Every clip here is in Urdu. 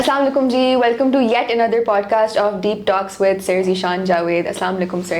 Assalamu alaikum ji, welcome to yet another podcast of Deep Talks with Sir Zishan Javed. Assalamu alaikum sir,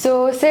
So sir,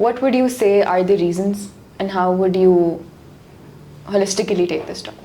What would you say are the reasons and how would you holistically take this topic?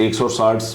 160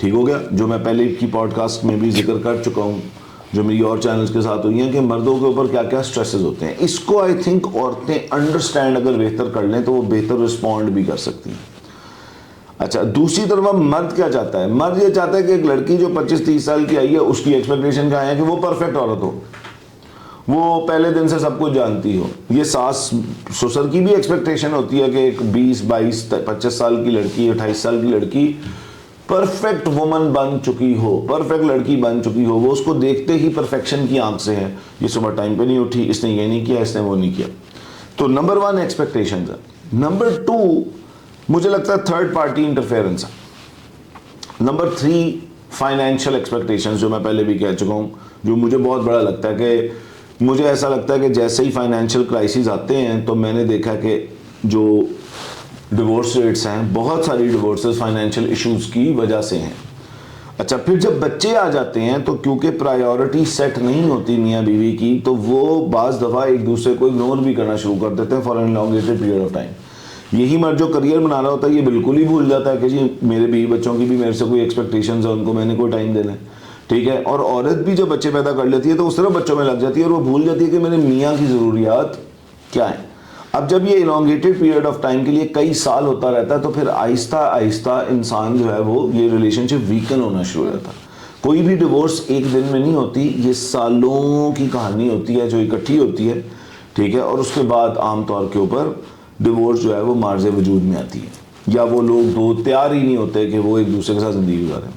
ٹھیک ہو گیا, جو میں پہلے کی پوڈ کاسٹ میں بھی ذکر کر چکا ہوں, جو میری اور چینلز کے ساتھ ہوئی ہیں, کہ مردوں کے اوپر کیا کیا سٹریسز ہوتے ہیں. اس کو آئی تھنک عورتیں انڈرسٹینڈ اگر بہتر کر لیں تو وہ بہتر رسپونڈ بھی کر سکتی ہیں. اچھا, دوسری طرف مرد کیا چاہتا ہے؟ مرد یہ چاہتا ہے کہ ایک لڑکی جو 25-30 سال کی آئی ہے, اس کی ایکسپیکٹیشن کیا ہے کہ وہ پرفیکٹ عورت ہو, وہ پہلے دن سے سب کچھ جانتی ہو. یہ ساس سسر کی بھی ایکسپیکٹیشن ہوتی ہے کہ ایک 20-22-25 سال کی لڑکی, 28 سال کی لڑکی پرفیکٹ وومن بن چکی ہو, پرفیکٹ لڑکی بن چکی ہو. وہ اس کو دیکھتے ہی پرفیکشن کی آنکھ سے ہے, یہ صبح ٹائم پہ نہیں اٹھی, اس نے یہ نہیں کیا, اس نے وہ نہیں کیا. تو نمبر 1 ایکسپیکٹیشنز ہے. نمبر 2 مجھے لگتا ہے تھرڈ پارٹی انٹرفیئرنس ہے. نمبر 3 فائنینشیل ایکسپیکٹیشنز, جو میں پہلے بھی کہہ چکا ہوں, جو مجھے بہت بڑا لگتا ہے. کہ مجھے ایسا لگتا ہے کہ جیسے ہی فائنینشیل کرائسس آتے ہیں تو میں نے دیکھا کہ جو ڈیورس ریٹس ہیں, بہت ساری ڈیورسز فائنینشیل ایشوز کی وجہ سے ہیں. اچھا, پھر جب بچے آ جاتے ہیں تو کیونکہ پرائیورٹی سیٹ نہیں ہوتی میاں بیوی کی, تو وہ بعض دفعہ ایک دوسرے کو اگنور بھی کرنا شروع کر دیتے ہیں for an elongated period of time. یہی مرد جو کریئر بنا رہا ہوتا ہے یہ بالکل ہی بھول جاتا ہے کہ جی میرے بیوی بچوں کی بھی میرے سے کوئی ایکسپیکٹیشنز ہیں, ان کو میں نے کوئی ٹائم دینا ہے. ٹھیک ہے, اور عورت بھی جب بچے پیدا کر لیتی ہے تو اس طرح بچوں میں لگ جاتی ہے اور وہ بھول جاتی ہے کہ میرے میاں کی ضروریات کیا ہیں. اب جب یہ elongated پیریڈ آف ٹائم کے لیے کئی سال ہوتا رہتا ہے تو پھر آہستہ آہستہ انسان جو ہے وہ یہ ریلیشن شپ ویکن ہونا شروع ہو جاتا ہے. کوئی بھی ڈیورس ایک دن میں نہیں ہوتی, یہ سالوں کی کہانی ہوتی ہے جو اکٹھی ہوتی ہے. ٹھیک ہے, اور اس کے بعد عام طور کے اوپر ڈیورس جو ہے وہ مارز وجود میں آتی ہے, یا وہ لوگ دو تیار ہی نہیں ہوتے کہ وہ ایک دوسرے کے ساتھ زندگی گزاریں.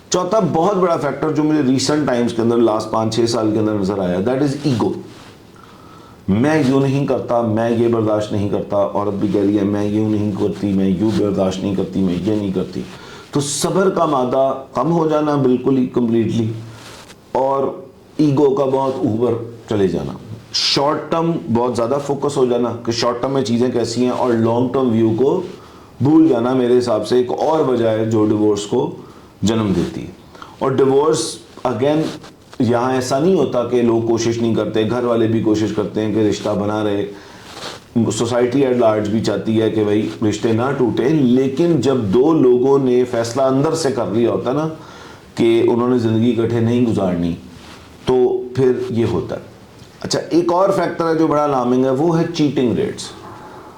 چوتھا بہت بڑا فیکٹر جو مجھے ریسنٹ ٹائمز کے اندر لاسٹ 5-6 سال کے اندر نظر آیا, دیٹ از ایگو. میں یوں نہیں کرتا, میں یہ برداشت نہیں کرتا. عورت بھی کہہ رہی ہے میں یوں نہیں کرتی, میں یوں برداشت نہیں کرتی, میں یہ نہیں کرتی. تو صبر کا مادہ کم ہو جانا بالکل ہی کمپلیٹلی, اور ایگو کا بہت اوپر چلے جانا. شارٹ ٹرم بہت زیادہ فوکس ہو جانا کہ شارٹ ٹرم میں چیزیں کیسی ہیں, اور لانگ ٹرم ویو کو بھول جانا میرے حساب سے ایک اور وجہ ہے جو ڈیورس کو جنم دیتی ہے. اور ڈیورس اگین یہاں ایسا نہیں ہوتا کہ لوگ کوشش نہیں کرتے, گھر والے بھی کوشش کرتے ہیں کہ رشتہ بنا رہے, سوسائٹی ایٹ لارج بھی چاہتی ہے کہ بھائی رشتے نہ ٹوٹے. لیکن جب دو لوگوں نے فیصلہ اندر سے کر لیا ہوتا نا کہ انہوں نے زندگی اکٹھے نہیں گزارنی, تو پھر یہ ہوتا ہے. اچھا, ایک اور فیکٹر ہے جو بڑا الارمنگ ہے, وہ ہے چیٹنگ ریٹس.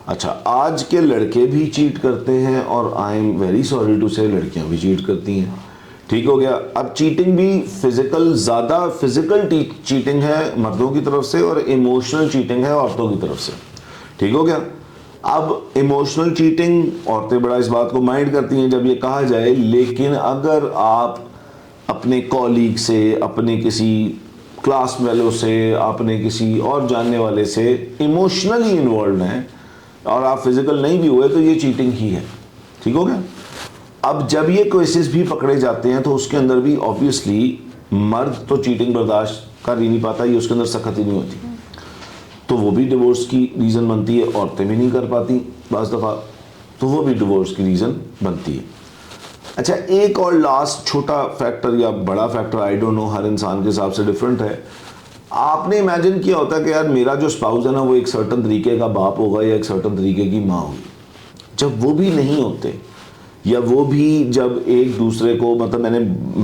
اچھا, آج کے لڑکے بھی چیٹ کرتے ہیں, اور I am very sorry to say لڑکیاں بھی چیٹ کرتی ہیں. ٹھیک ہو گیا. اب چیٹنگ بھی زیادہ فزیکل چیٹنگ ہے مردوں کی طرف سے, اور ایموشنل چیٹنگ ہے عورتوں کی طرف سے. ٹھیک ہو گیا. اب ایموشنل چیٹنگ عورتیں بڑا اس بات کو مائنڈ کرتی ہیں جب یہ کہا جائے, لیکن اگر آپ اپنے کولیگ سے, اپنے کسی کلاس فیلو سے, اپنے کسی اور جاننے والے سے ایموشنلی انوالوڈ ہیں اور آپ فزیکل نہیں بھی ہوئے تو یہ چیٹنگ ہی ہے. ٹھیک ہو گیا. اب جب یہ کیسز بھی پکڑے جاتے ہیں تو اس کے اندر بھی آبویسلی مرد تو چیٹنگ برداشت کر ہی نہیں پاتا, یہ اس کے اندر سخت ہی نہیں ہوتی, تو وہ بھی ڈیورس کی ریزن بنتی ہے. عورتیں بھی نہیں کر پاتی بعض دفعہ, تو وہ بھی ڈیورس کی ریزن بنتی ہے. اچھا, ایک اور لاسٹ چھوٹا فیکٹر یا بڑا فیکٹر, آئی ڈونٹ نو, ہر انسان کے حساب سے ڈفرینٹ ہے. آپ نے امیجن کیا ہوتا ہے کہ یار میرا جو اسپاؤس ہے نا وہ ایک سرٹن طریقے کا باپ ہوگا یا ایک سرٹن طریقے کی ماں ہوگی. جب وہ بھی نہیں ہوتے, یا وہ بھی جب ایک دوسرے کو, مطلب میں نے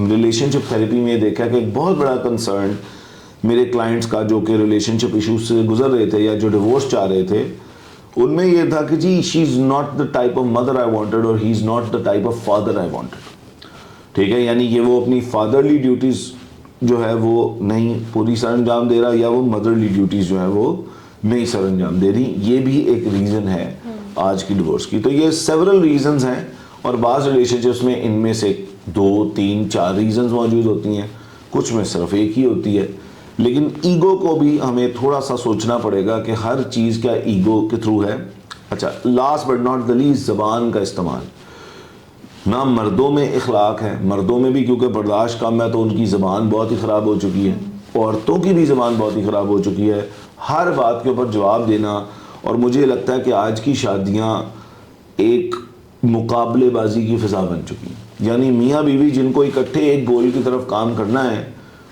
ریلیشن شپ تھیراپی میں دیکھا کہ ایک بہت بڑا کنسرن میرے کلائنٹس کا جو کہ ریلیشن شپ ایشوز سے گزر رہے تھے یا جو ڈیورس چاہ رہے تھے, ان میں یہ تھا کہ جی she is not the type of mother I wanted, اور he is not the type of father I wanted. ٹھیک ہے, یعنی کہ وہ اپنی فادرلی ڈیوٹیز جو ہے وہ نہیں پوری سر انجام دے رہا, یا وہ مدرلی ڈیوٹیز جو ہے وہ نہیں سر انجام دے رہی. یہ بھی ایک ریزن ہے آج کی ڈیورس کی. تو یہ سیورل ریزنز ہیں, اور بعض ریلیشن شپس میں ان میں سے 2, 3, 4 ریزنز موجود ہوتی ہیں, کچھ میں صرف ایک ہی ہوتی ہے. لیکن ایگو کو بھی ہمیں تھوڑا سا سوچنا پڑے گا کہ ہر چیز کیا ایگو کے تھرو ہے. اچھا, last but not the least, زبان کا استعمال. نہ مردوں میں اخلاق ہے, مردوں میں بھی کیونکہ برداشت کم ہے تو ان کی زبان بہت ہی خراب ہو چکی ہے. عورتوں کی بھی زبان بہت ہی خراب ہو چکی ہے, ہر بات کے اوپر جواب دینا. اور مجھے لگتا ہے کہ آج کی شادیاں ایک مقابلے بازی کی فضا بن چکی ہیں. یعنی میاں بیوی جن کو اکٹھے ایک گول کی طرف کام کرنا ہے,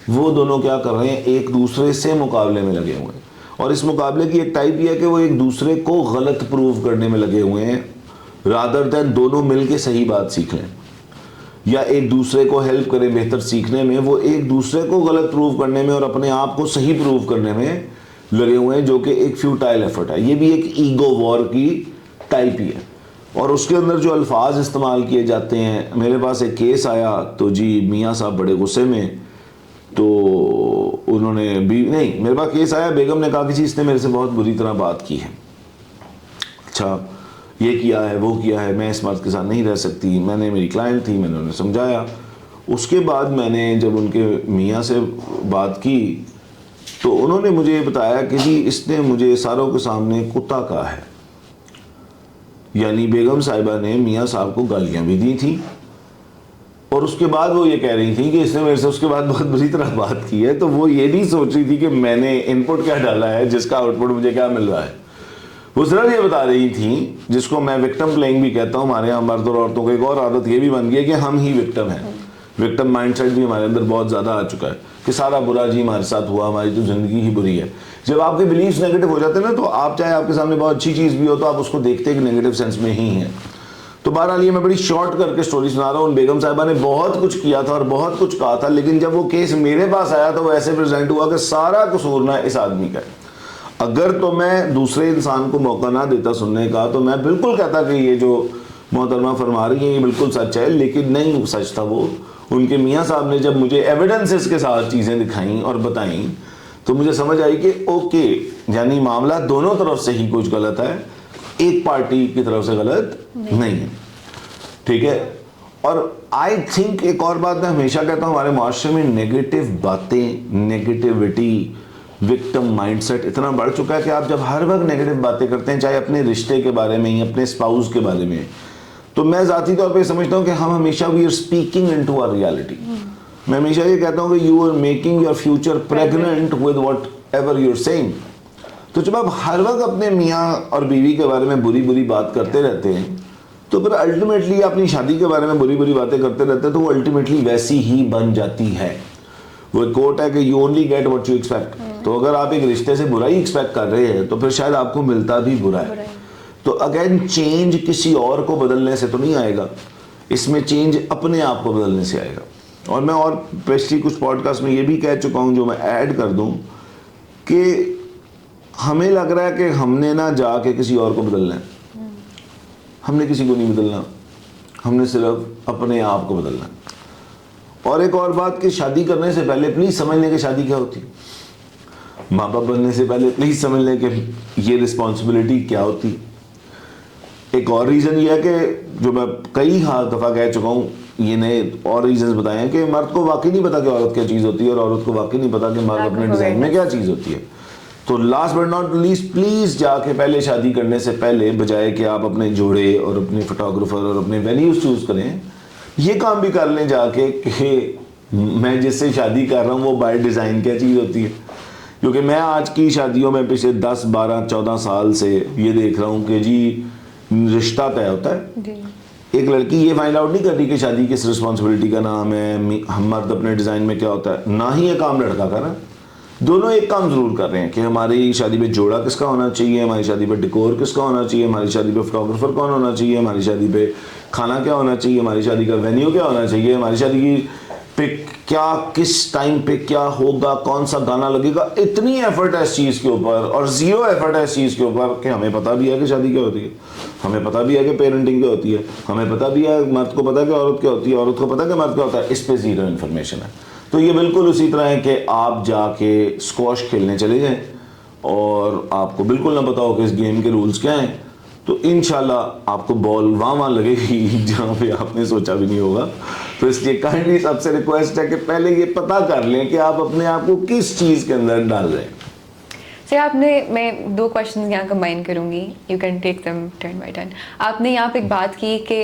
وہ دونوں کیا کر رہے ہیں, ایک دوسرے سے مقابلے میں لگے ہوئے ہیں. اور اس مقابلے کی ایک ٹائپ یہ ہے کہ وہ ایک دوسرے کو غلط پروو کرنے میں لگے ہوئے ہیں, رادر دین دونوں مل کے صحیح بات سیکھ لیں. یا ایک دوسرے کو ہیلپ کریں بہتر سیکھنے میں, وہ ایک دوسرے کو غلط پروو کرنے میں اور اپنے آپ کو صحیح پروو کرنے میں لگے ہوئے ہیں, جو کہ ایک فیوٹائل ایفرٹ ہے. یہ بھی ایک ایگو وار کی ٹائپ ہی ہے. اور اس کے اندر جو الفاظ استعمال کیے جاتے ہیں, میرے پاس ایک کیس آیا تو جی میاں صاحب بڑے غصے میں, تو انہوں نے نہیں, میرے پاس کیس آیا, بیگم نے کہا کہ جی اس نے میرے سے بہت بری طرح بات کی ہے, اچھا یہ کیا ہے وہ کیا ہے, میں اس مرد کے ساتھ نہیں رہ سکتی. میں نے, میری کلائنٹ تھی, میں نے انہیں سمجھایا. اس کے بعد میں نے جب ان کے میاں سے بات کی تو انہوں نے مجھے بتایا کہ جی اس نے مجھے ساروں کے سامنے کتا کہا ہے. یعنی بیگم صاحبہ نے میاں صاحب کو گالیاں بھی دی تھیں, اور اس کے بعد وہ یہ کہہ رہی تھی کہ اس نے میرے سے اس کے بعد بہت بری طرح بات کی ہے. تو وہ یہ نہیں سوچ رہی تھی کہ میں نے ان پٹ کیا ڈالا ہے جس کا آؤٹ پٹ مجھے کیا مل رہا ہے. وہ صرف یہ بتا رہی تھیں, جس کو میں وکٹم پلینگ بھی کہتا ہوں. ہمارے یہاں مرد اور عورتوں کو ایک اور عادت یہ بھی بن گئی ہے کہ ہم ہی وکٹم ہیں. وکٹم مائنڈ سیٹ بھی ہمارے اندر بہت زیادہ آ چکا ہے کہ سارا برا جی ہمارے ساتھ ہوا, ہماری تو زندگی ہی بری ہے. جب آپ کے بلیفس نیگیٹو ہو جاتے ہیں نا, تو آپ چاہے آپ کے سامنے بہت اچھی چیز بھی ہو تو آپ اس کو دیکھتے کہ نیگیٹو سینس میں ہی ہیں. تو بہرحال یہ میں بڑی شارٹ کر کے سٹوری سنا رہا ہوں. بیگم صاحبہ نے بہت کچھ کیا تھا اور بہت کچھ کہا تھا, لیکن جب وہ کیس میرے پاس آیا تو وہ ایسے پریزنٹ ہوا کہ سارا قصور نہ اس آدمی کا ہے. اگر تو میں دوسرے انسان کو موقع نہ دیتا سننے کا تو میں بالکل کہتا کہ یہ جو محترمہ فرما رہی ہیں یہ بالکل سچ ہے, لیکن نہیں سچ تھا وہ. ان کے میاں صاحب نے جب مجھے ایویڈنسز کے ساتھ چیزیں دکھائیں اور بتائیں تو مجھے سمجھ آئی کہ اوکے, یعنی معاملہ دونوں طرف سے ہی کچھ غلط ہے, ایک پارٹی کی طرف سے غلط نہیں ہے. ٹھیک ہے. اور آئی تھنک ایک اور بات میں ہمیشہ کہتا ہوں, ہمارے معاشرے میں نیگیٹو باتیں, نیگیٹیوٹی, وکٹم مائنڈ سیٹ اتنا بڑھ چکا ہے کہ آپ جب ہر وقت نیگیٹو باتیں کرتے ہیں, چاہے اپنے رشتے کے بارے میں, اپنے اسپاؤز کے بارے میں, تو میں ذاتی طور پہ سمجھتا ہوں کہ ہم ہمیشہ we are speaking into our reality. میں ہمیشہ یہ کہتا ہوں کہ you are making your future pregnant with whatever you are seeing. تو جب آپ ہر وقت اپنے میاں اور بیوی کے بارے میں بری بری بات کرتے رہتے ہیں تو پھر الٹیمیٹلی اپنی شادی کے بارے میں بری بری باتیں کرتے رہتے ہیں تو وہ الٹیمیٹلی ویسی ہی بن جاتی ہے. وہ ایک کوٹ ہے کہ you only get what you expect. تو اگر آپ ایک رشتے سے برائی ایکسپیکٹ کر رہے ہیں تو پھر شاید آپ کو ملتا بھی برا ہے. تو اگین چینج کسی اور کو بدلنے سے تو نہیں آئے گا, اس میں چینج اپنے آپ کو بدلنے سے آئے گا. اور میں اور پچھلی کچھ پوڈ کاسٹ میں یہ بھی کہہ چکا ہوں, جو میں ایڈ کر دوں, کہ ہمیں لگ رہا ہے کہ ہم نے نہ جا کے کسی اور کو بدلنا ہے. ہم نے کسی کو نہیں بدلنا, ہم نے صرف اپنے آپ کو بدلنا. اور ایک اور بات کہ شادی کرنے سے پہلے پلیز سمجھ لیں کہ شادی کیا ہوتی ہے. ماں باپ بننے سے پہلے پلیز سمجھ لیں کہ یہ رسپانسبلٹی کیا ہوتی. ایک اور ریزن یہ ہے کہ جو میں کئی دفعہ کہہ چکا ہوں, یہ نئے اور ریزنز بتائے ہیں کہ مرد کو واقعی نہیں پتا کہ عورت کیا چیز ہوتی ہے, اور عورت کو واقعی نہیں پتا کہ مرد اپنے ڈیزائن میں کیا چیز ہوتی ہے. تو last but not least, please جا کے پہلے شادی کرنے سے پہلے, بجائے کہ آپ اپنے جوڑے اور اپنے فوٹوگرافر اور اپنے وینیوز چوز کریں, یہ کام بھی کر لیں جا کے کہ میں جس سے شادی کر رہا ہوں وہ بائی ڈیزائن کیا چیز ہوتی ہے. کیونکہ میں آج کی شادیوں میں پچھلے 10 12 14 سال سے یہ دیکھ رہا ہوں کہ جی رشتہ طے ہوتا ہے, ایک لڑکی یہ فائنڈ آؤٹ نہیں کرتی کہ شادی کس رسپانسبلٹی کا نام ہے, ہم مرد اپنے ڈیزائن میں کیا ہوتا ہے, نہ ہی یہ کام لڑکا کر رہا ہے. دونوں ایک کام ضرور کر رہے ہیں کہ ہماری شادی پہ جوڑا کس کا ہونا چاہیے, ہماری شادی پہ ڈیکور کس کا ہونا چاہیے, ہماری شادی پہ فوٹوگرافر کون ہونا چاہیے, ہماری شادی پہ کھانا کیا ہونا چاہیے, ہماری شادی کا وینیو کیا ہونا چاہیے, ہماری شادی کی پہ کیا کس ٹائم پہ کیا ہوگا, کون سا گانا لگے گا. اتنی ایفرٹ ہے اس چیز کے اوپر اور زیرو ایفرٹ ہے اس چیز کے اوپر کہ ہمیں پتہ بھی ہے کہ شادی کیا ہوتی ہے, ہمیں پتہ بھی ہے کہ پیرنٹنگ کیا ہوتی ہے, ہمیں پتہ بھی ہے مرد کو پتہ ہے کہ عورت کیا ہوتی ہے, عورت کو پتہ ہے کہ مرد کیا ہوتا ہے. اس پہ زیرو انفارمیشن ہے. تو یہ بالکل اسی طرح ہے کہ آپ جا کے اسکواش کھیلنے چلے جائیں اور آپ کو بالکل نہ پتا ہو کہ اس گیم کے رولز کیا ہیں, تو انشاءاللہ آپ کو بال وہاں لگے گی جہاں پہ آپ نے سوچا بھی نہیں ہوگا. تو اس لیے کائنڈلی سب سے ریکویسٹ ہے کہ پہلے یہ پتہ کر لیں کہ آپ اپنے آپ کو کس چیز کے اندر ڈال رہے ہیں. سر آپ نے, میں 2 کویشچنز یہاں کمبائن کروں گی, you can take them turn by turn. آپ نے یہاں پہ ایک بات کی کہ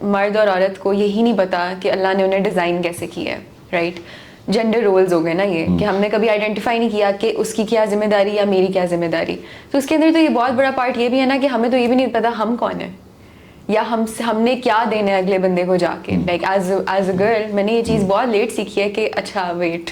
مرد اور عورت کو یہی نہیں پتا کہ اللہ نے انہیں ڈیزائن کیسے کیا ہے, رائٹ. جینڈر رولز ہو گئے نا یہ, کہ ہم نے کبھی آئیڈینٹیفائی نہیں کیا کہ اس کی کیا ذمہ داری یا میری کیا ذمہ داری. تو اس کے اندر تو یہ بہت بڑا پارٹ یہ بھی ہے نا کہ ہمیں تو یہ بھی نہیں پتا ہم کون ہیں یا ہم نے کیا دینا ہے اگلے بندے کو جا کے. لائک ایز اے گرل میں نے یہ چیز بہت لیٹ سیکھی ہے کہ اچھا wait,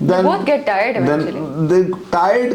then both get tired eventually. Then the tired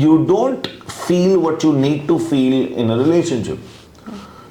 you don't feel what you need to feel in a relationship.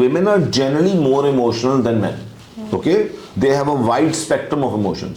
women are generally more emotional than men. Okay, they have a wide spectrum of emotions.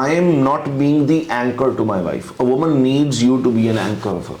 I am not being the anchor to my wife. A woman needs you to be an anchor of her.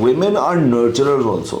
women are nurturers also.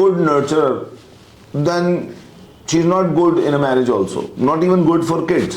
good nurturer, then she's not good in a marriage also. Not even good for kids.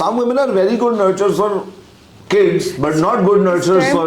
some women are very good nurturers for kids, but not good nurturers for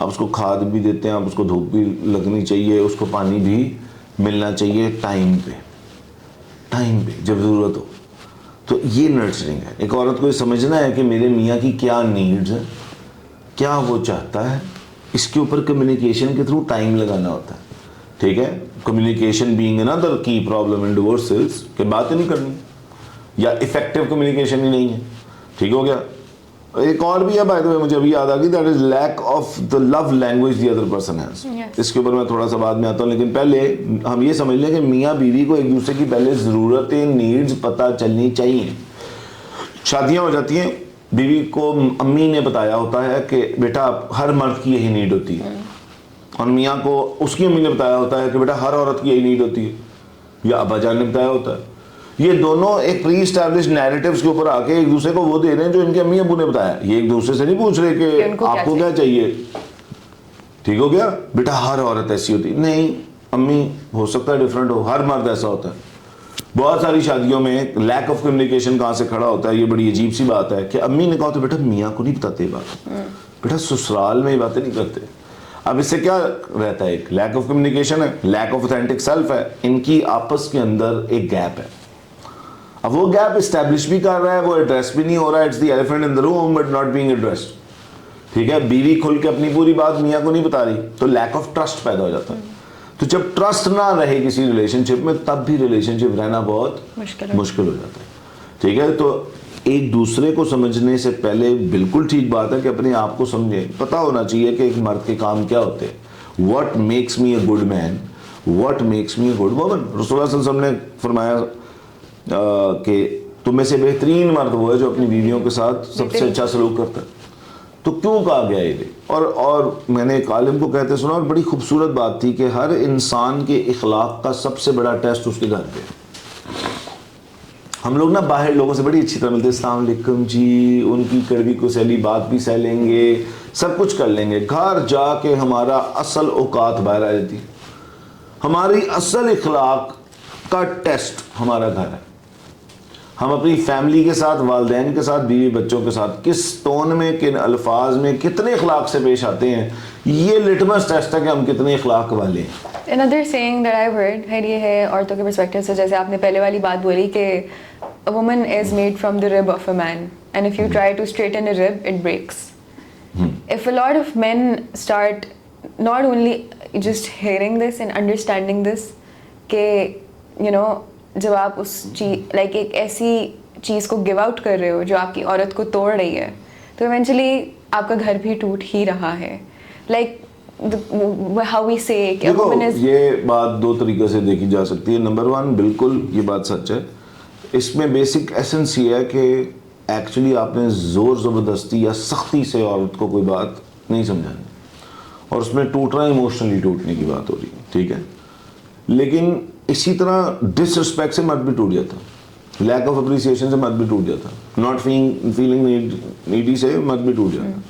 آپ اس کو کھاد بھی دیتے ہیں, آپ اس کو دھوپ بھی لگنی چاہیے, اس کو پانی بھی ملنا چاہیے ٹائم پہ جب ضرورت ہو. تو یہ نرچرنگ ہے. ایک عورت کو یہ سمجھنا ہے کہ میرے میاں کی کیا نیڈز ہیں, کیا وہ چاہتا ہے, اس کے اوپر کمیونیکیشن کے تھرو ٹائم لگانا ہوتا ہے. ٹھیک ہے, کمیونیکیشن بینگ another کی پرابلم ان ڈیورسز کہ بات ہی نہیں کرنی یا افیکٹو کمیونیکیشن ہی نہیں ہے. ٹھیک ہو گیا. ایک اور بھی ہے بائی دا وے, مجھے ابھی یاد آ گئی, that is lack of the love language the other person has. اس کے اوپر میں تھوڑا سا بعد میں آتا ہوں, لیکن پہلے ہم یہ سمجھ لیں کہ میاں بیوی کو ایک دوسرے کی پہلے ضرورتیں, نیڈز پتہ چلنی چاہیے. شادیاں ہو جاتی ہیں, بیوی کو امی نے بتایا ہوتا ہے کہ بیٹا ہر مرد کی یہی نیڈ ہوتی ہے, اور میاں کو اس کی امی نے بتایا ہوتا ہے کہ بیٹا ہر عورت کی یہی نیڈ ہوتی ہے, یا ابا جان نے بتایا ہوتا ہے. یہ دونوں ایک پری اسٹیبلش نیریٹیوز کے اوپر آ کے ایک دوسرے کو وہ دے رہے ہیں جو ان کے امی ابو نے بتایا. یہ ایک دوسرے سے نہیں پوچھ رہے کہ آپ کو کیا چاہیے. ٹھیک ہو گیا. بیٹا ہر عورت ایسی ہوتی نہیں, امی ہو سکتا ہے ڈفرینٹ ہو, ہر مرد ایسا ہوتا ہے. بہت ساری شادیوں میں لیک آف کمیونیکیشن کہاں سے کھڑا ہوتا ہے, یہ بڑی عجیب سی بات ہے کہ امی نے کہا تو بیٹا میاں کو نہیں بتاتے یہ بات, بیٹا سسرال میں یہ باتیں نہیں کرتے. اب اس سے کیا رہتا ہے, ایک لیک آف کمیونیکیشن ہے, لیک آف اوتھینٹک سیلف ہے, ان کی آپس کے اندر ایک گیپ ہے. اب وہ گیپ اسٹیبلش بھی کر رہا ہے, وہ ایڈریس بھی نہیں ہو رہا, it's the elephant in the room but not being addressed. ٹھیک ہے, بیوی کھل کے اپنی پوری بات میاں کو نہیں بتا رہی, تو لیک آف ٹرسٹ پیدا ہو جاتا ہے. تو جب ٹرسٹ نہ رہے کسی ریلیشن شپ میں, تب بھی ریلیشن شپ رہنا بہت مشکل ہو جاتا ہے. ٹھیک ہے, تو ایک دوسرے کو سمجھنے سے پہلے بالکل ٹھیک بات ہے کہ اپنے آپ کو سمجھیں. پتہ ہونا چاہیے کہ ایک مرد کے کام کیا ہوتے ہیں, what makes me a good man, what makes me a good woman. رسول اللہ صلی اللہ علیہ وسلم نے فرمایا کہ تم میں سے بہترین مرد وہ ہے جو اپنی بیویوں کے ساتھ سب سے اچھا سلوک کرتا ہے. تو کیوں کہا گیا یہ؟ اور میں نے ایک عالم کو کہتے سنا, اور بڑی خوبصورت بات تھی کہ ہر انسان کے اخلاق کا سب سے بڑا ٹیسٹ اس کے گھر پہ. ہم لوگ نا باہر لوگوں سے بڑی اچھی طرح ملتے ہیں, السلام علیکم جی, ان کی کڑوی کو سیلی بات بھی سہ لیں گے, سب کچھ کر لیں گے. گھر جا کے ہمارا اصل اوقات باہر آ جاتی. ہماری اصل اخلاق کا ٹیسٹ ہمارا گھر ہے. ہم اپنی فیملی کے ساتھ, والدین کے ساتھ, بیوی بچوں کے ساتھ کس ٹون میں, کن الفاظ میں, کتنے اخلاق سے پیش آتے ہیں, یہ لٹمس ٹیسٹ ہے کہ ہم کتنے اخلاق والے ہیں. Another saying that I've heard ہے, یہ ہے عورتوں کے پرسپیکٹیو سے, جیسے آپ نے پہلے والی بات بولی کہ a woman is made from the rib of a man and if you try to straighten a rib it breaks. If a lot of men start not only just hearing this and understanding this کہ you know جب آپ اس چیز لائک ایک ایسی چیز کو گیو آؤٹ کر رہے ہو جو آپ کی عورت کو توڑ رہی ہے, تو ایونچولی آپ کا گھر بھی ٹوٹ ہی رہا ہے. لائک how we say کہ یہ بات دو طریقے سے دیکھی جا سکتی ہے. نمبر ون, بالکل یہ بات سچ ہے. اس میں بیسک ایسنس یہ ہے کہ ایکچولی آپ نے زور زبردستی یا سختی سے عورت کو کوئی بات نہیں سمجھانی, اور اس میں ٹوٹنا ایموشنلی ٹوٹنے کی بات ہو رہی ہے. ٹھیک ہے, لیکن اسی طرح ڈس رسپیکٹ سے مرد بھی ٹوٹ جاتا, لیک آف اپریسیشن سے مرد بھی ٹوٹ جاتا, ناٹ فیلنگ نیڈی سے مرد بھی ٹوٹ جاتا.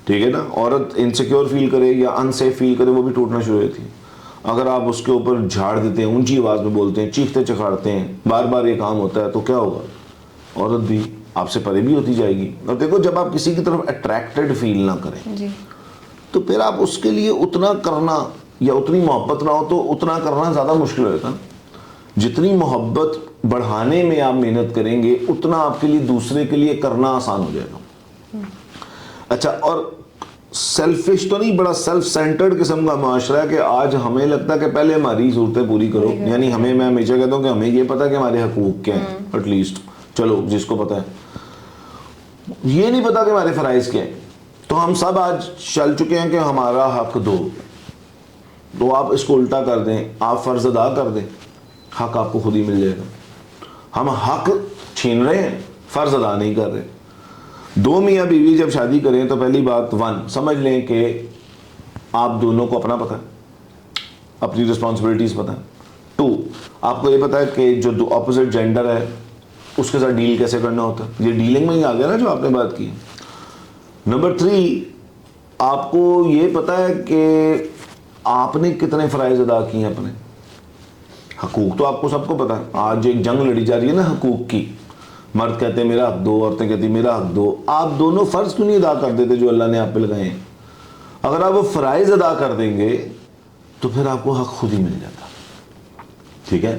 ٹھیک ہے نا, عورت انسیکیور فیل کرے یا انسیف فیل کرے, وہ بھی ٹوٹنا شروع ہوتی ہے. اگر آپ اس کے اوپر جھاڑ دیتے ہیں, اونچی آواز میں بولتے ہیں, چیختے چکھاڑتے ہیں, بار بار یہ کام ہوتا ہے, تو کیا ہوگا, عورت بھی آپ سے پرے بھی ہوتی جائے گی. اور دیکھو, جب آپ کسی کی طرف اٹریکٹڈ فیل نہ کریں تو پھر آپ اس کے لیے اتنا کرنا یا اتنی محبت نہ ہو تو اتنا کرنا زیادہ مشکل ہوتا ہے. جتنی محبت بڑھانے میں آپ محنت کریں گے, اتنا آپ کے لیے دوسرے کے لیے کرنا آسان ہو جائے گا. اچھا, اور سیلفش تو نہیں, بڑا سیلف سینٹرڈ قسم کا معاشرہ ہے کہ آج ہمیں لگتا ہے کہ پہلے ہماری ضرورتیں پوری کرو. یعنی ہمیں, میں ہمیشہ کہتا ہوں کہ ہمیں یہ پتا کہ ہمارے حقوق کیا ہیں, ایٹ لیسٹ چلو جس کو پتا ہے, یہ نہیں پتا کہ ہمارے فرائض کیا ہیں. تو ہم سب آج چل چکے ہیں کہ ہمارا حق دو, تو آپ اس کو الٹا کر دیں, آپ فرض ادا کر دیں, حق آپ کو خود ہی مل جائے گا. ہم حق چھین رہے ہیں, فرض ادا نہیں کر رہے. دو میاں بیوی جب شادی کریں تو پہلی بات, ون, سمجھ لیں کہ آپ دونوں کو اپنا پتہ ہے, اپنی رسپانسبلٹیز پتہ ہے. ٹو, آپ کو یہ پتہ ہے کہ جو دو اپوزٹ جینڈر ہے اس کے ساتھ ڈیل کیسے کرنا ہوتا ہے. یہ ڈیلنگ میں ہی آ گیا نا جو آپ نے بات کی. نمبر تھری, آپ کو یہ پتہ ہے کہ آپ نے کتنے فرائض ادا کیے ہیں اپنے. حقوق تو آپ کو سب کو پتہ ہے. آج ایک جنگ لڑی جا رہی ہے نا حقوق کی, مرد کہتے ہیں میرا حق دو, عورتیں کہتی ہیں میرا حق دو. آپ دونوں فرض کیوں نہیں ادا کر دیتے جو اللہ نے آپ پہ لگائے ہیں؟ اگر آپ وہ فرائض ادا کر دیں گے تو پھر آپ کو حق خود ہی مل جاتا. ٹھیک ہے,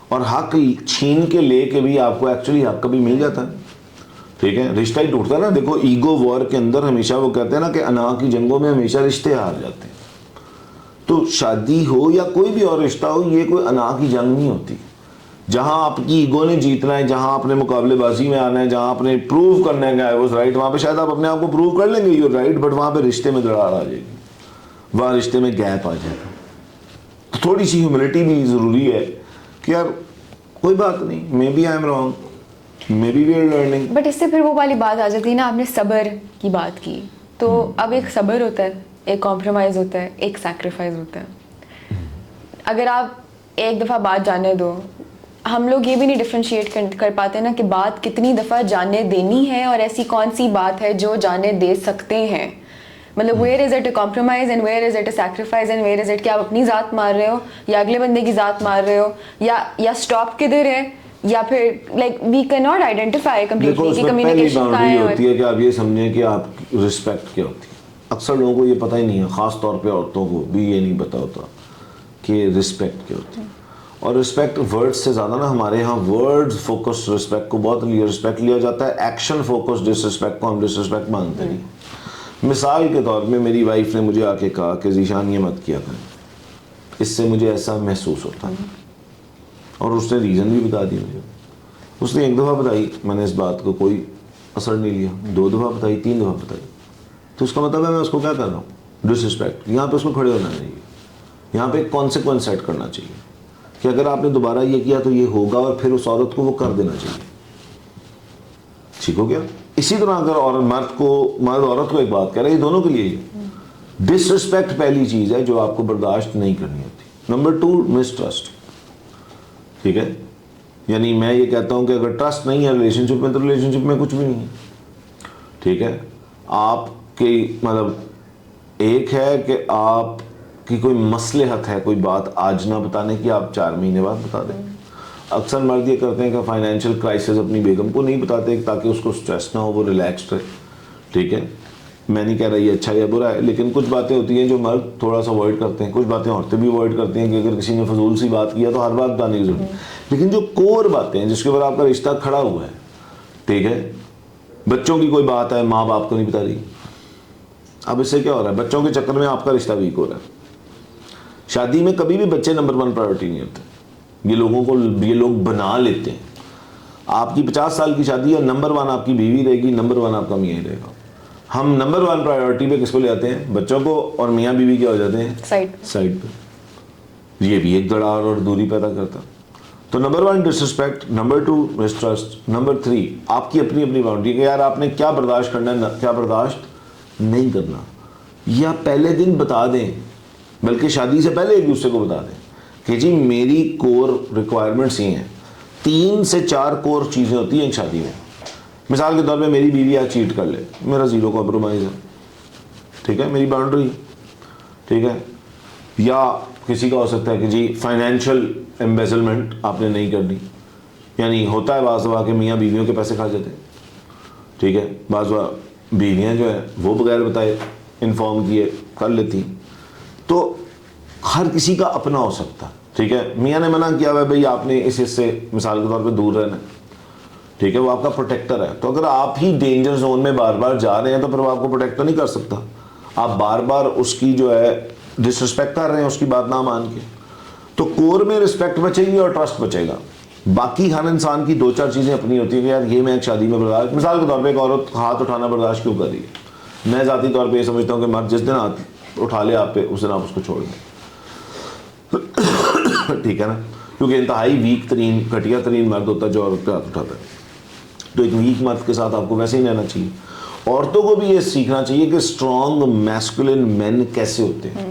اور حق چھین کے لے کے بھی آپ کو ایکچولی حق کبھی مل جاتا ہے. ٹھیک ہے, رشتہ ہی ٹوٹتا ہے نا. دیکھو ایگو وار کے اندر ہمیشہ وہ کہتے ہیں نا کہ انا کی جنگوں میں ہمیشہ رشتے ہار جاتے ہیں. تو شادی ہو یا کوئی بھی اور رشتہ ہو, یہ کوئی انا کی جنگ نہیں ہوتی. جہاں آپ کی ایگو نے جیتنا ہے, جہاں آپ نے مقابلے بازی میں آنا ہے, جہاں آپ نے پروو کرنا ہے کہ آئی واز رائٹ, وہاں پہ شاید آپ اپنے آپ کو پروو کر لیں گے یو رائٹ, بٹ وہاں پہ رشتے میں دراڑ آ جائے گی, وہاں رشتے میں گیپ آ جائے گا. تو تھوڑی سی ہیوملٹی بھی ضروری ہے کہ یار کوئی بات نہیں, maybe I am wrong, maybe we are learning. But اس سے پھر وہ والی بات آ جاتی ہے نا, آپ نے صبر کی بات کی, تو اب ایک صبر ہوتا ہے, ایک کمپرومائز ہوتا ہے, ایک سیکریفائز ہوتا ہے. اگر آپ ایک دفعہ بات جانے دو, ہم لوگ یہ بھی نہیں ڈفرینشیٹ کر پاتے نا کہ بات کتنی دفعہ جانے دینی ہے, اور ایسی کون سی بات ہے جو جانے دے سکتے ہیں. مطلب where is it a compromise and where is it a sacrifice and where is it کہ آپ اپنی ذات مار رہے ہو یا اگلے بندے کی ذات مار رہے ہو, یا اسٹاپ کدھر ہے, یا پھر like we can not identify completely کہ کمیونیکیشن کہاں ہے. ہوتی ہے کہ آپ یہ سمجھیں کہ آپ رسپیکٹ کیا ہوتی ہے. اکثر لوگوں کو یہ پتہ ہی نہیں ہے, خاص طور پہ عورتوں کو بھی یہ نہیں پتہ ہوتا کہ رسپیکٹ کیا ہوتی ہے. اور رسپیکٹ ورڈ سے زیادہ نا ہمارے ہاں ورڈ فوکس رسپیکٹ کو بہت رسپیکٹ لیا جاتا ہے, ایکشن فوکس ڈس رسپیکٹ کو ہم ڈس رسپیکٹ مانتے نہیں. مثال کے طور میں میری وائف نے مجھے آ کے کہا کہ ذیشان یہ مت کیا کریں, اس سے مجھے ایسا محسوس ہوتا ہے, اور اس نے ریزن بھی بتا دیا مجھے. اس نے ایک دفعہ بتائی, میں نے اس بات کو کوئی اثر نہیں لیا, 2 دفعہ بتائی, 3 دفعہ بتائی, تو اس کا مطلب ہے میں اس کو کیا کر رہا ہوں, ڈس رسپیکٹ. یہاں پہ اس کو کھڑے ہونا چاہیے, یہاں پہ ایک کانسیکوینس سیٹ کرنا چاہیے کہ اگر آپ نے دوبارہ یہ کیا تو یہ ہوگا, اور پھر اس عورت کو وہ کر دینا چاہیے. ٹھیک ہو گیا. اسی طرح اگر مرد عورت کو ایک بات کہہ رہے ہیں, یہ دونوں کے لیے ڈس رسپیکٹ پہلی چیز ہے جو آپ کو برداشت نہیں کرنی ہوتی. نمبر 2, مس ٹرسٹ. ٹھیک ہے, یعنی میں یہ کہتا ہوں کہ اگر ٹرسٹ نہیں ہے ریلیشن شپ میں تو ریلیشن شپ میں کچھ بھی نہیں ہے. ٹھیک ہے, آپ کی مطلب ایک ہے کہ آپ کی کوئی مصلحت ہے کوئی بات آج نہ بتانے کی, آپ 4 مہینے بعد بتا دیں. اکثر مرد یہ کرتے ہیں کہ فائنینشیل کرائسس اپنی بیگم کو نہیں بتاتے تاکہ اس کو سٹریس نہ ہو, وہ ریلیکسڈ رہے. ٹھیک ہے, میں نہیں کہہ رہا یہ اچھا یا برا ہے, لیکن کچھ باتیں ہوتی ہیں جو مرد تھوڑا سا اوائڈ کرتے ہیں, کچھ باتیں عورتیں بھی اوائڈ کرتی ہیں کہ اگر کسی نے فضول سی بات کیا تو ہر بات بتانے کی ضرورت ہے. لیکن جو کور باتیں ہیں جس کے اوپر آپ کا رشتہ کھڑا ہوا ہے, ٹھیک ہے, بچوں کی کوئی بات ہے ماں باپ کو نہیں بتا رہی, اب اس سے کیا ہو رہا ہے, بچوں کے چکر میں آپ کا رشتہ ویک ہو رہا ہے. شادی میں کبھی بھی بچے نمبر 1 پرائیورٹی نہیں ہوتے, یہ لوگ بنا لیتے ہیں. آپ کی 50 سال کی شادی ہے, نمبر 1 آپ کی بیوی رہے گی, نمبر 1 آپ کا میاں ہی رہے گا. ہم نمبر 1 پرائیورٹی پہ کس کو لے آتے ہیں, بچوں کو, اور میاں بیوی کیا ہو جاتے ہیں سائڈ پہ. یہ بھی ایک دراڑ اور دوری پیدا کرتا. تو نمبر 1 ڈس رسپیکٹ, نمبر 2 مسٹرسٹ, نمبر 3 آپ کی اپنی باؤنڈری کہ یار آپ نے کیا برداشت کرنا ہے, کیا برداشت نہیں کرنا. یا پہلے دن بتا دیں, بلکہ شادی سے پہلے ایک دوسرے کو بتا دیں کہ جی میری کور ریکوائرمنٹس یہ ہیں. 3 سے 4 کور چیزیں ہوتی ہیں ایک شادی میں. مثال کے طور پہ میری بیوی آج چیٹ کر لے, میرا 0 کمپرومائز ہے. ٹھیک ہے, میری باؤنڈری. ٹھیک ہے, یا کسی کا ہو سکتا ہے کہ جی فائنینشیل ایمبیزلمنٹ آپ نے نہیں کرنی, یعنی ہوتا ہے بعض دفعہ کہ میاں بیویوں کے پیسے کھا جاتے ہیں. ٹھیک ہے, بعض بیویاں جو ہیں وہ بغیر بتائے انفارم کیے کر لیتی. تو ہر کسی کا اپنا ہو سکتا. ٹھیک ہے, میاں نے منع کیا ہوا ہے بھائی آپ نے اس سے مثال کے طور پہ دور رہنا. ٹھیک ہے, وہ آپ کا پروٹیکٹر ہے. تو اگر آپ ہی ڈینجر زون میں بار بار جا رہے ہیں تو پھر وہ آپ کو پروٹیکٹ نہیں کر سکتا. آپ بار بار اس کی جو ہے ڈس رسپیکٹ کر رہے ہیں اس کی بات نہ مان کے. تو کور میں رسپیکٹ بچے گی اور ٹرسٹ بچے گا. باقی ہر انسان کی 2-4 چیزیں اپنی ہوتی ہیں کہ یار یہ میں ایک شادی میں برداشت, مثال کے طور پہ ایک عورت ہاتھ اٹھانا برداشت کیوں کر رہی ہے. میں ذاتی طور پہ یہ سمجھتا ہوں کہ مرد جس دن ہاتھ اٹھا لے آپ پہ اس دن آپ اس کو چھوڑ دیں. ٹھیک ہے نا, کیونکہ انتہائی ویک ترین گھٹیا ترین مرد ہوتا ہے جو عورت پہ ہاتھ اٹھاتا ہے. تو ایک ویک مرد کے ساتھ آپ کو ویسے ہی رہنا چاہیے. عورتوں کو بھی یہ سیکھنا چاہیے کہ اسٹرانگ میسکولن مین کیسے ہوتے ہیں.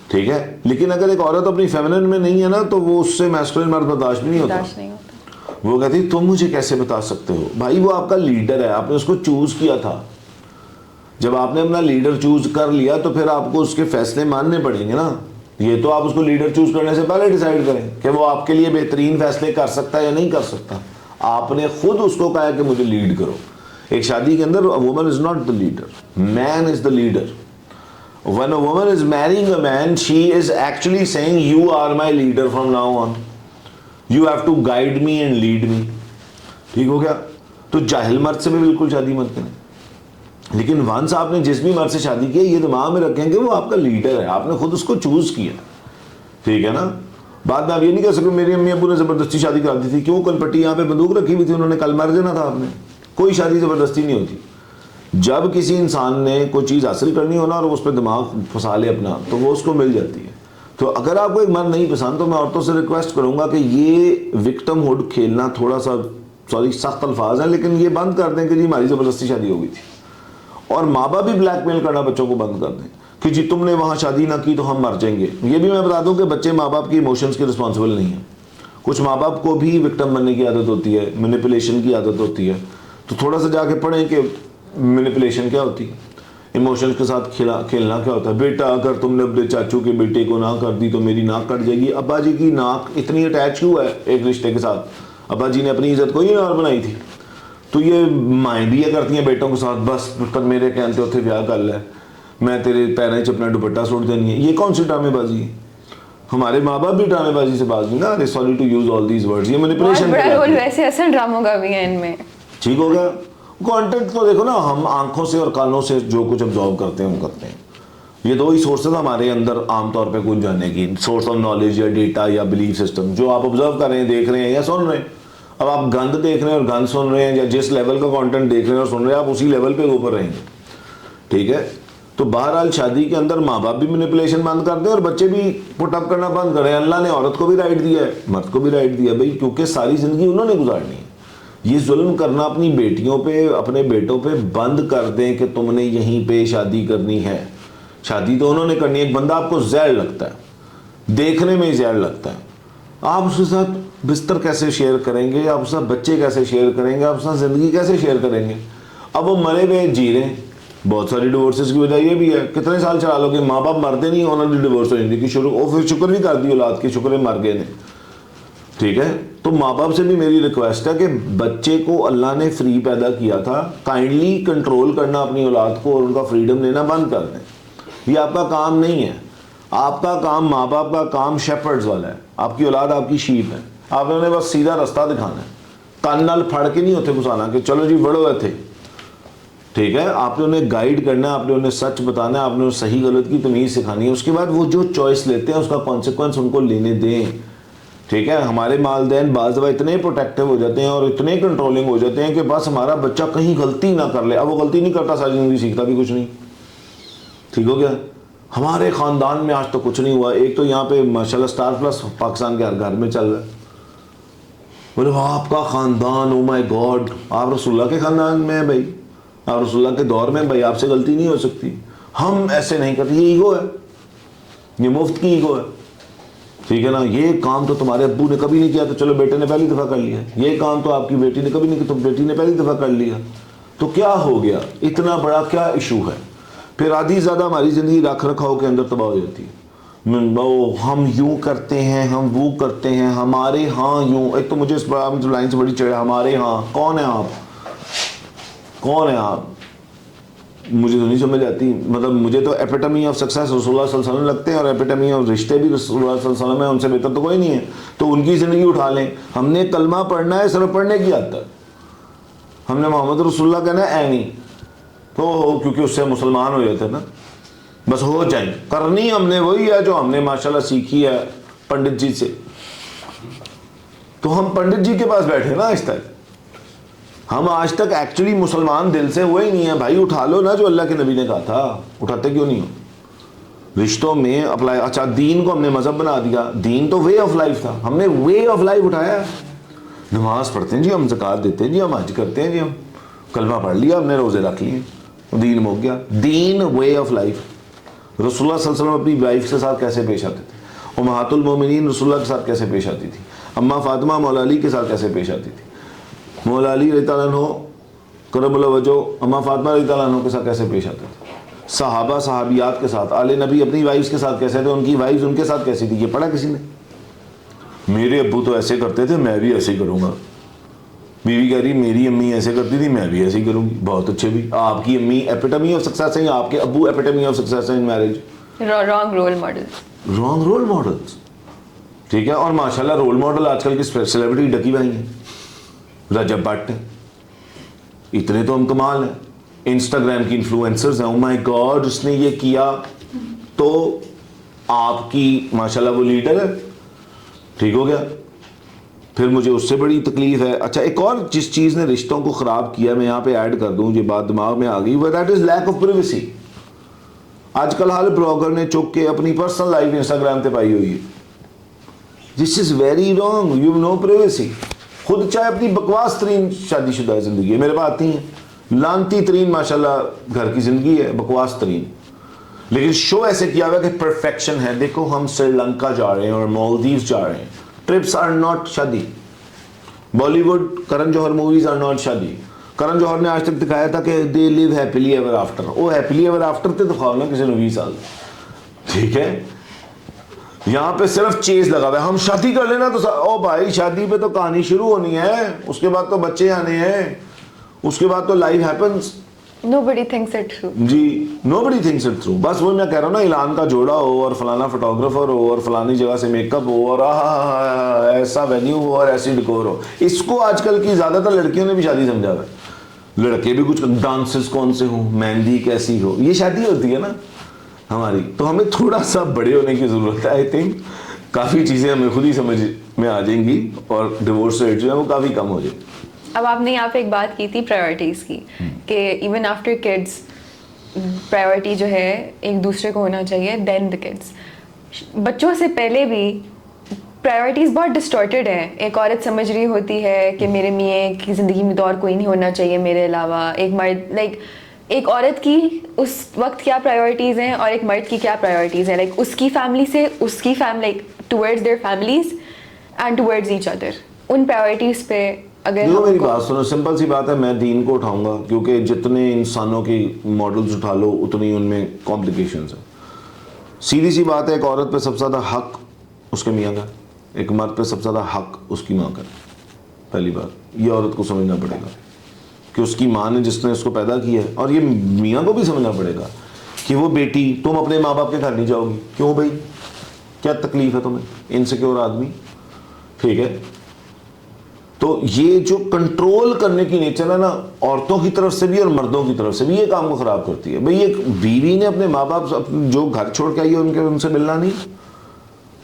ٹھیک ہے, لیکن اگر ایک عورت اپنی فیمنن میں نہیں ہے نا تو وہ اس سے میسکولن مرد برداشت بھی نہیں ہوتا. وہ کہتی تم مجھے کیسے بتا سکتے ہو. بھائی وہ آپ کا لیڈر ہے, آپ نے اس کو چوز کیا تھا. جب آپ نے اپنا لیڈر چوز کر لیا تو پھر آپ کو اس کے فیصلے ماننے پڑیں گے نا. یہ تو آپ اس کو لیڈر چوز کرنے سے پہلے ڈیسائیڈ کریں کہ وہ آپ کے لیے بہترین فیصلے کر سکتا ہے یا نہیں کر سکتا. آپ نے خود اس کو کہا کہ مجھے لیڈ کرو. ایک شادی کے اندر woman is not the leader, man is the leader. When a woman is marrying a man, she is actually saying, you are my leader from now on. You have to guide me and lead me. ٹھیک ہو گیا. تو جاہل مرد سے بھی بالکل شادی مت کریں. لیکن ونس آپ نے جس بھی مرد سے شادی کی یہ دماغ میں رکھیں کہ وہ آپ کا لیڈر ہے, آپ نے خود اس کو چوز کیا. ٹھیک ہے نا. بعد میں آپ یہ نہیں کہہ سکتے میری امی ابو نے زبردستی شادی کرا دی تھی. کیوں؟ کل پٹی یہاں پہ بندوق رکھی ہوئی تھی, انہوں نے کل مر جانا تھا آپ نے. کوئی شادی زبردستی نہیں ہوتی. جب کسی انسان نے کوئی چیز حاصل کرنی ہو نا اور اس پہ دماغ پھنسا لے اپنا, تو وہ اس کو مل جاتی ہے. تو اگر آپ کو ایک مرد نہیں پسند تو میں عورتوں سے ریکویسٹ کروں گا کہ یہ وکٹم ہوڈ کھیلنا تھوڑا سا سخت الفاظ ہیں, لیکن یہ بند کر دیں کہ جی ہماری زبردستی شادی ہو گئی تھی. اور ماں باپ بھی بلیک میل کرنا بچوں کو بند کر دیں کہ جی تم نے وہاں شادی نہ کی تو ہم مر جائیں گے. یہ بھی میں بتا دوں کہ بچے ماں باپ کی ایموشنز کے رسپانسبل نہیں ہیں. کچھ ماں باپ کو بھی وکٹم بننے کی عادت ہوتی ہے, مینیپولیشن کی عادت ہوتی ہے. تو تھوڑا سا جا کے پڑھیں کہ مینیپولیشن کیا ہوتی ہے, ایموشنز کے ساتھ کھیلنا کیا ہوتا ہے. بیٹا اگر تم نے اپنے چاچو کے بیٹے کو نہ کر دی تو میری ناک کٹ جائے گی. ابا جی کی ناک اتنی اٹیچ کیوں ہے ایک رشتے کے ساتھ؟ ابا جی نے اپنی عزت کو ہی اور بنائی تھی. تو یہ مائیں بھی یہ کرتی ہیں بیٹوں کے ساتھ, بس تک میرے کہتے ہوتے بیاہ کر لے, میں تیرے پیریں چ اپنا دوپٹہ سوٹ دینی ہے. یہ کون سی ڈرامے بازی ہے؟ ہمارے ماں باپ بھی ڈرامے بازی سے باز نہیں نا. Sorry to use all these words. یہ مینیپولیشن بڑا رول ویسے اصل ڈراموں کا بھی ہے ان میں. ٹھیک ہو گیا. کانٹینٹ تو دیکھو نا, ہم آنکھوں سے اور کانوں سے جو کچھ ابزارو کرتے ہیں ہم کرتے ہیں. یہ دو ہی سورسز ہمارے اندر عام طور پہ کچھ جاننے کی, سورس آف نالج یا ڈیٹا یا بلیف سسٹم, جو آپ آبزرو کر رہے ہیں, دیکھ رہے ہیں یا سن رہے ہیں. اب آپ گند دیکھ رہے ہیں اور گند سن رہے ہیں, یا جس لیول کا کانٹینٹ دیکھ رہے ہیں اور سن رہے ہیں آپ اسی لیول پہ اوپر رہیں گے. ٹھیک ہے. تو بہرحال شادی کے اندر ماں باپ بھی مینیپولیشن بند کر دیں اور بچے بھی پٹ اپ کرنا بند کریں. اللہ نے عورت کو بھی رائٹ دیا ہے, مرد کو بھی رائٹ دیا بھائی, کیونکہ ساری زندگی انہوں نے گزارنی ہے. یہ ظلم کرنا اپنی بیٹیوں پہ, اپنے بیٹوں پہ بند کر دیں کہ تم نے یہیں پہ شادی کرنی ہے. شادی تو انہوں نے کرنی ہے. ایک بندہ آپ کو زہر لگتا ہے, دیکھنے میں ہی زہر لگتا ہے, آپ اس کے ساتھ بستر کیسے شیئر کریں گے, آپ اس کے ساتھ بچے کیسے شیئر کریں گے, آپ اس کے ساتھ زندگی کیسے شیئر کریں گے. اب وہ مرے ہوئے جی رہے ہیں. بہت ساری ڈیورسز کی وجہ یہ بھی ہے, کتنے سال چلا لو گے, ماں باپ مرتے نہیں, انہوں نے ڈیورس ہو جاتی کہ پھر شکر بھی کر دی اولاد کی, شکر ہے مر گئے نے. ٹھیک ہے. تو ماں باپ سے بھی میری ریکویسٹ ہے کہ بچے کو اللہ نے فری پیدا کیا تھا, کائنڈلی کنٹرول کرنا اپنی اولاد کو اور ان کا فریڈم لینا بند کر دیں. یہ آپ کا کام نہیں ہے. آپ کا کام, ماں باپ کا کام شیپرڈز والا ہے. آپ کی اولاد آپ کی شیپ ہے, آپ نے بس سیدھا رستہ دکھانا ہے. کان نال پھاڑ کے نہیں ہوتے گھسانا کہ چلو جی بڑو تھے. ٹھیک ہے. آپ نے انہیں گائیڈ کرنا ہے, آپ نے انہیں سچ بتانا ہے, آپ نے انہیں صحیح غلط کی تمیز سکھانی ہے. اس کے بعد وہ جو چوائس لیتے ہیں اس کا کانسیکوینس ان کو لینے دیں. ٹھیک ہے. ہمارے والدین بعض دفعہ اتنے پروٹیکٹیو ہو جاتے ہیں اور اتنے کنٹرولنگ ہو جاتے ہیں کہ بس ہمارا بچہ کہیں غلطی نہ کر لے. اب وہ غلطی نہیں کرتا, ساری زندگی سیکھتا بھی کچھ نہیں. ٹھیک ہو گیا. ہمارے خاندان میں آج تک کچھ نہیں ہوا. ایک تو یہاں پہ ماشاءاللہ اسٹار پلس پاکستان کے ہر گھر میں چل رہا ہے. بولے آپ کا خاندان, او مائی گاڈ, آپ رسول اللہ کے خاندان میں ہیں بھائی, آپ رسول اللہ کے دور میں بھائی, آپ سے غلطی نہیں ہو سکتی, ہم ایسے نہیں کرتے. یہ ایگو ہے, یہ مفت کی ایگو ہے. ٹھیک ہے نا. یہ کام تو تمہارے ابو نے کبھی نہیں کیا تو چلو بیٹے نے پہلی دفعہ کر لیا. یہ کام تو آپ کی بیٹی نے کبھی نہیں کیا تو بیٹی نے پہلی دفعہ کر لیا. تو کیا ہو گیا, اتنا بڑا کیا ایشو ہے. پھر آدھی زیادہ ہماری زندگی رکھ رکھاؤ کے اندر تباہ ہو جاتی ہے. ہم یوں کرتے ہیں, ہم وہ کرتے ہیں, ہمارے ہاں یوں. ایک تو مجھے اس لائن سے بڑی چڑھ, ہمارے ہاں کون ہے آپ, کون ہے آپ, مجھے تو نہیں سمجھ آتی. مطلب مجھے تو ایپیٹمی آف سکسیس رسول اللہ صلی اللہ علیہ وسلم لگتے ہیں, اور ایپیٹمی آف رشتے بھی رسول اللہ صلی اللہ علیہ وسلم ہے, ان سے بہتر تو کوئی نہیں ہے. تو ان کی زندگی اٹھا لیں. ہم نے کلمہ پڑھنا ہے, صرف پڑھنے کی عادت ہے. ہم نے محمد رسول اللہ کہنا ہے نہیں تو, کیونکہ اس سے مسلمان ہو جاتے ہیں نا, بس ہو جائیں. کرنی ہم نے وہی ہے جو ہم نے ماشاءاللہ سیکھی ہے پنڈت جی سے. تو ہم پنڈت جی کے پاس بیٹھے نا آج تک. ہم آج تک ایکچولی مسلمان دل سے ہوئے ہی نہیں ہیں. بھائی اٹھا لو نا جو اللہ کے نبی نے کہا تھا, اٹھاتے کیوں نہیں ہو. رشتوں میں اپلائی. اچھا دین کو ہم نے مذہب بنا دیا, دین تو وے آف لائف تھا, ہم نے وے آف لائف اٹھایا. نماز پڑھتے ہیں جی, ہم زکوٰۃ دیتے ہیں جی, ہم حج کرتے ہیں جی, ہم کلمہ پڑھ لیا, ہم نے روزے رکھ لیے, دین ہو گیا. دین وے آف لائف. رسول اللہ صلی اللہ علیہ وسلم اپنی وائف کے ساتھ کیسے پیش آتے تھے, امہات المومنین رسول اللہ کے ساتھ کیسے پیش آتی تھی, اماں فاطمہ مولا علی کے ساتھ کیسے پیش آتی تھی, مولا علی رضی اللہ عنہ کرم اللہ وجہ اماں فاطمہ رضی اللہ عنہ کے ساتھ کیسے پیش آتے تھے, صحابہ صحابیات کے ساتھ, آل نبی اپنی وائفز کے ساتھ کیسے تھے, ان کی وائفز ان کے ساتھ کیسی تھی. یہ پڑھا کسی نے؟ میرے ابو تو ایسے کرتے تھے, میں بھی ایسے ہی کروں گا. بیوی کہہ رہی میری امی ایسے کرتی تھی میں بھی ایسے ہی کروں گی, بہت اچھے بھی. آپ کی امی ایپیٹمی آف سکسیس ہیں, آپ کے ابو ایپیٹمی آف سکسیس ہیں in marriage. Wrong role models. Wrong role models, ٹھیک ہے. اور ماشاءاللہ رول ماڈل آج کل کی سیلیبریٹی ڈکی بھائی ہیں, رجب بٹ ہیں, اتنے تو ہم کمال ہیں. انسٹاگرام کی انفلوئنسرز ہیں, او مائی گاڈ اس نے یہ کیا, تو آپ کی ماشاءاللہ وہ لیڈر ہے, ٹھیک ہو گیا. پھر مجھے اس سے بڑی تکلیف ہے. اچھا ایک اور جس چیز نے رشتوں کو خراب کیا میں یہاں پہ ایڈ کر دوں, یہ بات دماغ میں آ گئی, that is lack of privacy. آج کل ہر بلاگر نے چک کے اپنی پرسنل لائف انسٹاگرام پہ پائی ہوئی ہے. This is very wrong, you know privacy. خود چاہے اپنی بکواس ترین شادی شدہ زندگی ہے, میرے پاس آتی ہیں لانتی ترین ماشاءاللہ گھر کی زندگی ہے, بکواس ترین, لیکن شو ایسے کیا ہوا کہ پرفیکشن ہے. دیکھو ہم سری لنکا جا رہے ہیں اور مالدیوز جا رہے ہیں. ٹرپس آر ناٹ شادی. بالی would Karan Johar movies are not شادی. کرن جوہر نے آج تک دکھایا تھا کہ دے لیو ہیپیلی ایور آفٹر. وہ ہیپیلی ایور آفٹر تے دکھاؤ نا کسی نے 20 سال, ٹھیک ہے. یہاں پہ صرف چیز لگا ہوا ہے, ہم شادی کر لینا تو او بھائی شادی پہ تو کہانی شروع ہونی ہے, اس کے بعد تو بچے آنے ہیں, اس کے بعد تو life happiness. Nobody thinks it through. جی nobody thinks it through. بس وہ میں کہہ رہا ہوں نا, اعلان کا جوڑا ہو اور فلانا فوٹوگرافر ہو اور فلانی جگہ سے میک اپ ہو اور ایسا وینیو ہو اور ایسی ڈیکور ہو. اس کو آج کل کی زیادہ تر لڑکیوں نے بھی شادی سمجھا ہوا ہے. لڑکے بھی کچھ ڈانسز کون سے ہوں, مہندی کیسی ہو, یہ شادی ہوتی ہے نا ہماری. تو ہمیں تھوڑا سا بڑے ہونے کی ضرورت ہے. آئی تھنک کافی چیزیں ہمیں خود ہی سمجھ میں آ جائیں گی اور ڈیورس ریٹ جو ہے وہ کافی کم ہو جائے. اب آپ نے یہاں پہ ایک بات کی تھی پرائیورٹیز کی, کہ ایون آفٹر کڈس پرائیورٹی جو ہے ایک دوسرے کو ہونا چاہیے دین دا کڈس. بچوں سے پہلے بھی پرائیورٹیز بہت ڈسٹارٹیڈ ہیں. ایک عورت سمجھ رہی ہوتی ہے کہ میرے میاں کی زندگی میں تو اور کوئی نہیں ہونا چاہیے میرے علاوہ. ایک مرد لائک ایک عورت کی اس وقت کیا پرائیورٹیز ہیں اور ایک مرد کی کیا پرائیورٹیز ہیں, لائک اس کی فیملی سے اس کی family like towards their families and towards each other. ان پرائیورٹیز پہ اگر میری بات سنو, سمپل سی بات ہے, میں دین کو اٹھاؤں گا کیونکہ جتنے انسانوں کی ماڈلز اٹھا لو اتنی ان میں کمپلیکیشنز ہیں. سیدھی سی بات ہے, ایک عورت پہ سب سے زیادہ حق اس کے میاں کا, ایک مرد پہ سب سے زیادہ حق اس کی ماں کا. پہلی بات یہ عورت کو سمجھنا پڑے گا کہ اس کی ماں نے جس نے اس کو پیدا کیا ہے, اور یہ میاں کو بھی سمجھنا پڑے گا کہ وہ بیٹی تم اپنے ماں باپ کے گھر نہیں جاؤ گی. کیوں بھائی, کیا تکلیف ہے تمہیں, انسیکیور آدمی, ٹھیک ہے. تو یہ جو کنٹرول کرنے کی نیچر ہے نا, عورتوں کی طرف سے بھی اور مردوں کی طرف سے بھی, یہ کام کو خراب کرتی ہے. بھئی ایک بیوی نے اپنے ماں باپ جو گھر چھوڑ کے آئی ہے ان سے ملنا نہیں,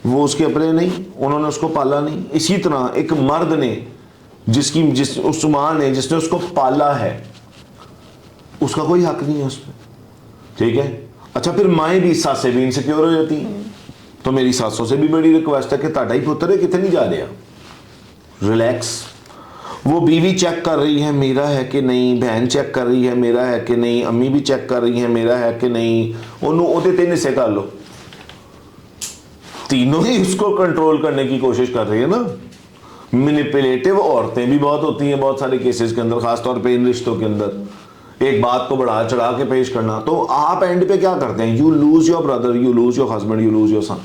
وہ اس کے اپنے نہیں, انہوں نے اس کو پالا نہیں. اسی طرح ایک مرد نے اس ماں نے جس نے اس کو پالا ہے, اس کا کوئی حق نہیں ہے اس پہ, ٹھیک ہے. اچھا پھر مائیں بھی, ساسیں بھی انسیکیور ہو جاتی ہیں. تو میری ساسوں سے بھی بڑی ریکویسٹ ہے کہ تاڈا ہی پتر ہے, کتنے نہیں جا رہے, ریلیکس. وہ بیوی چیک کر رہی ہے میرا ہے کہ نہیں, بہن چیک کر رہی ہے میرا ہے کہ نہیں, امی بھی چیک کر رہی ہیں میرا ہے کہ نہیں, انہوں 3 حصے کر لو, تینوں ہی اس کو کنٹرول کرنے کی کوشش کر رہی ہے نا. مینیپولیٹو عورتیں بھی بہت ہوتی ہیں بہت سارے کیسز کے اندر, خاص طور پہ ان رشتوں کے اندر, ایک بات کو بڑھا چڑھا کے پیش کرنا. تو آپ اینڈ پہ کیا کرتے ہیں, you lose your brother, you lose your husband, you lose your son.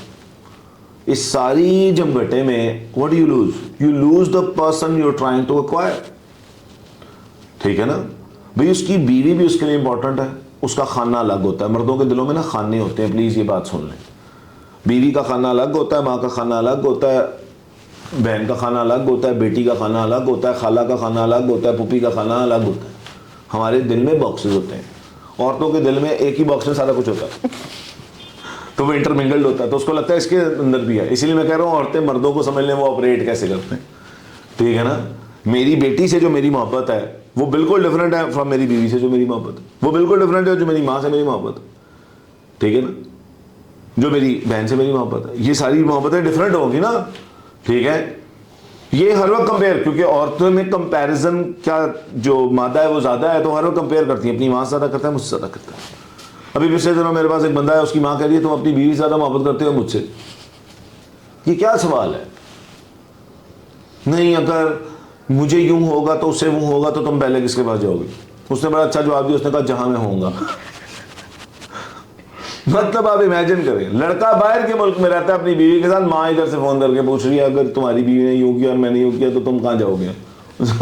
اس ساری جمگٹے میں what do you lose? You lose the person you're trying to acquire. ٹھیک ہے نا بھئی, اس کی بیوی بھی اس کے لیے امپورٹنٹ ہے, اس کا خانہ الگ ہوتا ہے. مردوں کے دلوں میں نا خانے ہوتے ہیں, پلیز یہ بات سن لیں. بیوی کا خانہ الگ ہوتا ہے, ماں کا خانہ الگ ہوتا ہے, بہن کا خانہ الگ ہوتا ہے, بیٹی کا خانہ الگ ہوتا ہے, خالہ کا خانہ الگ ہوتا ہے, پھوپھی کا خانہ الگ ہوتا ہے. ہمارے دل میں باکسز ہوتے ہیں, عورتوں کے دل میں ایک ہی باکس میں سارا کچھ ہوتا ہے, تو وہ انٹرمنگلڈ ہوتا ہے, تو اس کو لگتا ہے اس کے اندر بھی ہے. اسی لیے میں کہہ رہا ہوں عورتیں مردوں کو سمجھ لیں وہ آپریٹ کیسے کرتے ہیں, ٹھیک ہے نا. میری بیٹی سے جو میری محبت ہے وہ بالکل ڈفرینٹ ہے فرام میری بیوی سے جو میری محبت ہے, وہ بالکل ڈفرینٹ ہے جو میری ماں سے میری محبت ہے, ٹھیک ہے نا, جو میری بہن سے میری محبت ہے. یہ ساری محبتیں ڈفرینٹ ہوں گی نا, ٹھیک ہے. یہ ہر وقت کمپیئر, کیونکہ عورتوں میں کمپیریزن کیا جو مادہ ہے وہ زیادہ ہے, تو ہر وقت کمپیئر کرتی ہیں, اپنی ماں سے زیادہ کرتا ہے, مجھ سے زیادہ کرتا ہے. ابھی پچھلے دنوں میرے پاس ایک بندہ ہے, اس کی ماں کہہ رہی ہے تم اپنی بیوی سے زیادہ محبت کرتے ہو مجھ سے. یہ کیا سوال ہے, نہیں اگر مجھے یوں ہوگا تو اس سے وہ ہوگا تو تم پہلے کس کے پاس جاؤ گے. اس نے بڑا اچھا جواب دیا, اس نے کہا جہاں میں ہوں گا. مطلب آپ امیجن کریں, لڑکا باہر کے ملک میں رہتا ہے اپنی بیوی کے ساتھ, ماں ادھر سے فون کر کے پوچھ رہی ہے اگر تمہاری بیوی نے یوں کیا اور میں نے یوں کیا تو تم کہاں جاؤ گے,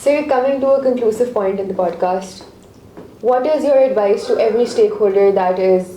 So coming to a conclusive point in the podcast, what is your advice to every stakeholder that is,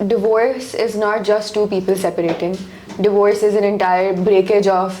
divorce is not just two people separating. Divorce is an entire breakage of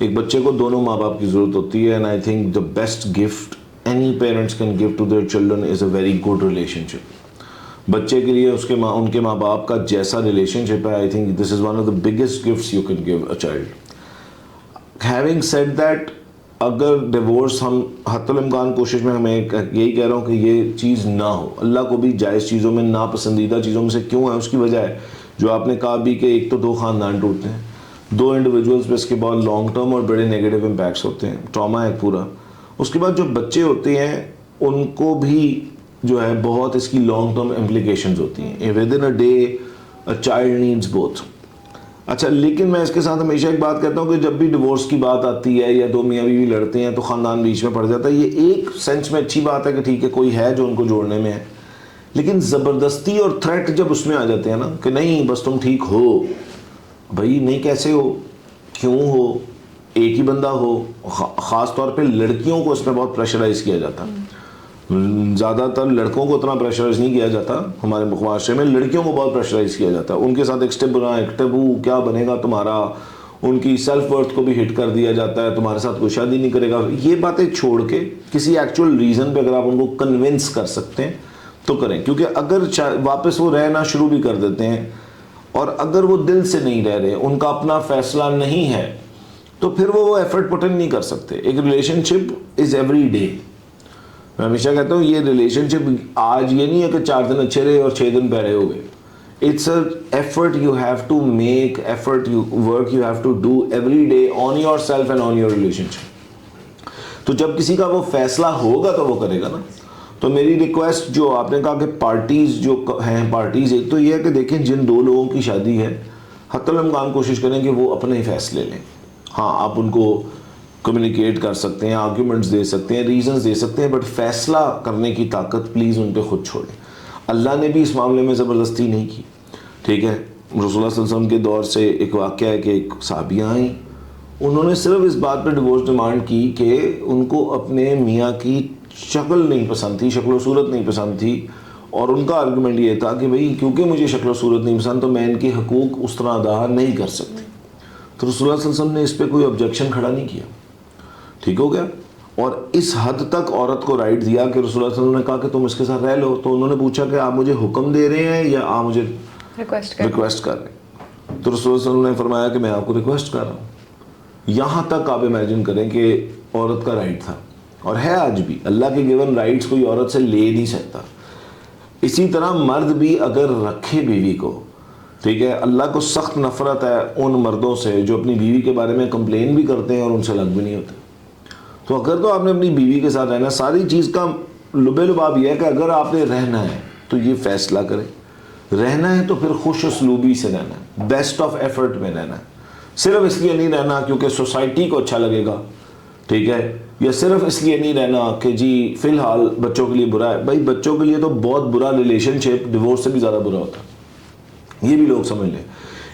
ایک بچے کو دونوں ماں باپ کی ضرورت ہوتی ہے, and I think the best gift any parents can give to their children is a very good relationship. بچے کے لیے ان کے ماں باپ کا جیسا ریلیشن شپ ہے, I think this is one of the biggest gifts you can give a child. Having said that, اگر ڈیورس ہم حتی الامکان کوشش میں میں یہی کہہ رہا ہوں کہ یہ چیز نہ ہو. اللہ کو بھی جائز چیزوں میں, ناپسندیدہ چیزوں میں سے کیوں ہے, اس کی وجہ ہے جو آپ نے کہا بھی کہ ایک تو 2 خاندان ٹوٹتے ہیں, 2 انڈیویجولس پہ اس کے بعد لانگ ٹرم اور بڑے نیگیٹو امپیکٹس ہوتے ہیں, ٹراما ہے پورا. اس کے بعد جو بچے ہوتے ہیں ان کو بھی جو ہے بہت اس کی لانگ ٹرم امپلیکیشنز ہوتی ہیں. With in a day a child needs both. اچھا, لیکن میں اس کے ساتھ ہمیشہ ایک بات کہتا ہوں کہ جب بھی ڈیورس کی بات آتی ہے یا 2 میاں بیوی لڑتے ہیں تو خاندان بیچ میں پڑ جاتا ہے. یہ ایک سینس میں اچھی بات ہے کہ ٹھیک ہے کوئی ہے جو ان کو جوڑنے میں ہے, لیکن زبردستی اور تھریٹ جب اس میں آ جاتے ہیں نا کہ نہیں بس تم ٹھیک ہو, بھائی نہیں کیسے ہو, کیوں ہو, ایک ہی بندہ ہو. خاص طور پہ لڑکیوں کو اس میں بہت پریشرائز کیا جاتا ہے. زیادہ تر لڑکوں کو اتنا پریشرائز نہیں کیا جاتا, ہمارے معاشرے میں لڑکیوں کو بہت پریشرائز کیا جاتا ہے. ان کے ساتھ ایک سٹیپ بنا, ایک ٹیبو, کیا بنے گا تمہارا, ان کی سیلف ورتھ کو بھی ہٹ کر دیا جاتا ہے, تمہارے ساتھ کوئی شادی نہیں کرے گا. یہ باتیں چھوڑ کے کسی ایکچوئل ریزن پہ اگر آپ ان کو کنونس کر سکتے ہیں تو کریں, کیونکہ اگر واپس وہ رہنا شروع بھی کر دیتے ہیں اور اگر وہ دل سے نہیں رہ رہے, ان کا اپنا فیصلہ نہیں ہے, تو پھر وہ ایفرٹ پٹ ان نہیں کر سکتے. ایک relation ship is every day. میں ہمیشہ کہتا ہوں یہ ریلیشن شپ آج یہ نہیں ہے کہ 4 دن اچھے رہے اور 6 دن پیڑے ہو گئے. It's a effort you have to make, effort work you have to do every day on yourself and on your relationship. تو جب کسی کا وہ فیصلہ ہوگا تو وہ کرے گا نا. تو میری ریکویسٹ, جو آپ نے کہا کہ پارٹیز جو ہیں پارٹیز, ایک تو یہ ہے کہ دیکھیں جن 2 لوگوں کی شادی ہے حتی الامکان کوشش کریں کہ وہ اپنے ہی فیصلے لیں. ہاں آپ ان کو کمیونیکیٹ کر سکتے ہیں, آرگیومنٹس دے سکتے ہیں, ریزنز دے سکتے ہیں, بٹ فیصلہ کرنے کی طاقت پلیز ان پہ خود چھوڑیں. اللہ نے بھی اس معاملے میں زبردستی نہیں کی. ٹھیک ہے, رسول اللہ صلی اللہ علیہ وسلم کے دور سے ایک واقعہ ہے کہ ایک صحابیہ آئیں, انہوں نے صرف اس بات پہ ڈیورس ڈیمانڈ کی کہ ان کو اپنے میاں کی شکل نہیں پسند تھی, شکل و صورت نہیں پسند تھی, اور ان کا آرگومنٹ یہ تھا کہ بھئی کیونکہ مجھے شکل و صورت نہیں پسند تو میں ان کے حقوق اس طرح ادا نہیں کر سکتی. تو رسول اللہ صلی اللہ علیہ وسلم نے اس پہ کوئی آبجیکشن کھڑا نہیں کیا. ٹھیک ہو گیا. اور اس حد تک عورت کو رائٹ دیا کہ رسول اللہ صلی اللہ علیہ وسلم نے کہا کہ تم اس کے ساتھ رہ لو. تو انہوں نے پوچھا کہ آپ مجھے حکم دے رہے ہیں یا آپ مجھے ریکویسٹ کر رہے ہیں. تو رسول اللہ صلی اللہ علیہ وسلم نے فرمایا کہ میں آپ کو ریکویسٹ کر رہا ہوں. یہاں تک آپ امیجن کریں کہ عورت کا رائٹ تھا, اور ہے آج بھی. اللہ کے گیون رائٹس کوئی عورت سے لے نہیں سکتا. اسی طرح مرد بھی اگر رکھے بیوی کو, ٹھیک ہے, اللہ کو سخت نفرت ہے ان مردوں سے جو اپنی بیوی کے بارے میں کمپلین بھی کرتے ہیں اور ان سے الگ بھی نہیں ہوتے. تو اگر تو آپ نے اپنی بیوی کے ساتھ رہنا, ساری چیز کا لبے لباب یہ ہے کہ اگر آپ نے رہنا ہے تو یہ فیصلہ کریں. رہنا ہے تو پھر خوش اسلوبی سے رہنا ہے, بیسٹ آف ایفرٹ میں رہنا ہے. صرف اس لیے نہیں رہنا کیونکہ سوسائٹی کو اچھا لگے گا, ٹھیک ہے, یا صرف اس لیے نہیں رہنا کہ جی فی الحال بچوں کے لیے برا ہے. بھائی بچوں کے لیے تو بہت برا ریلیشن شپ ڈیورس سے بھی زیادہ برا ہوتا ہے, یہ بھی لوگ سمجھ لیں.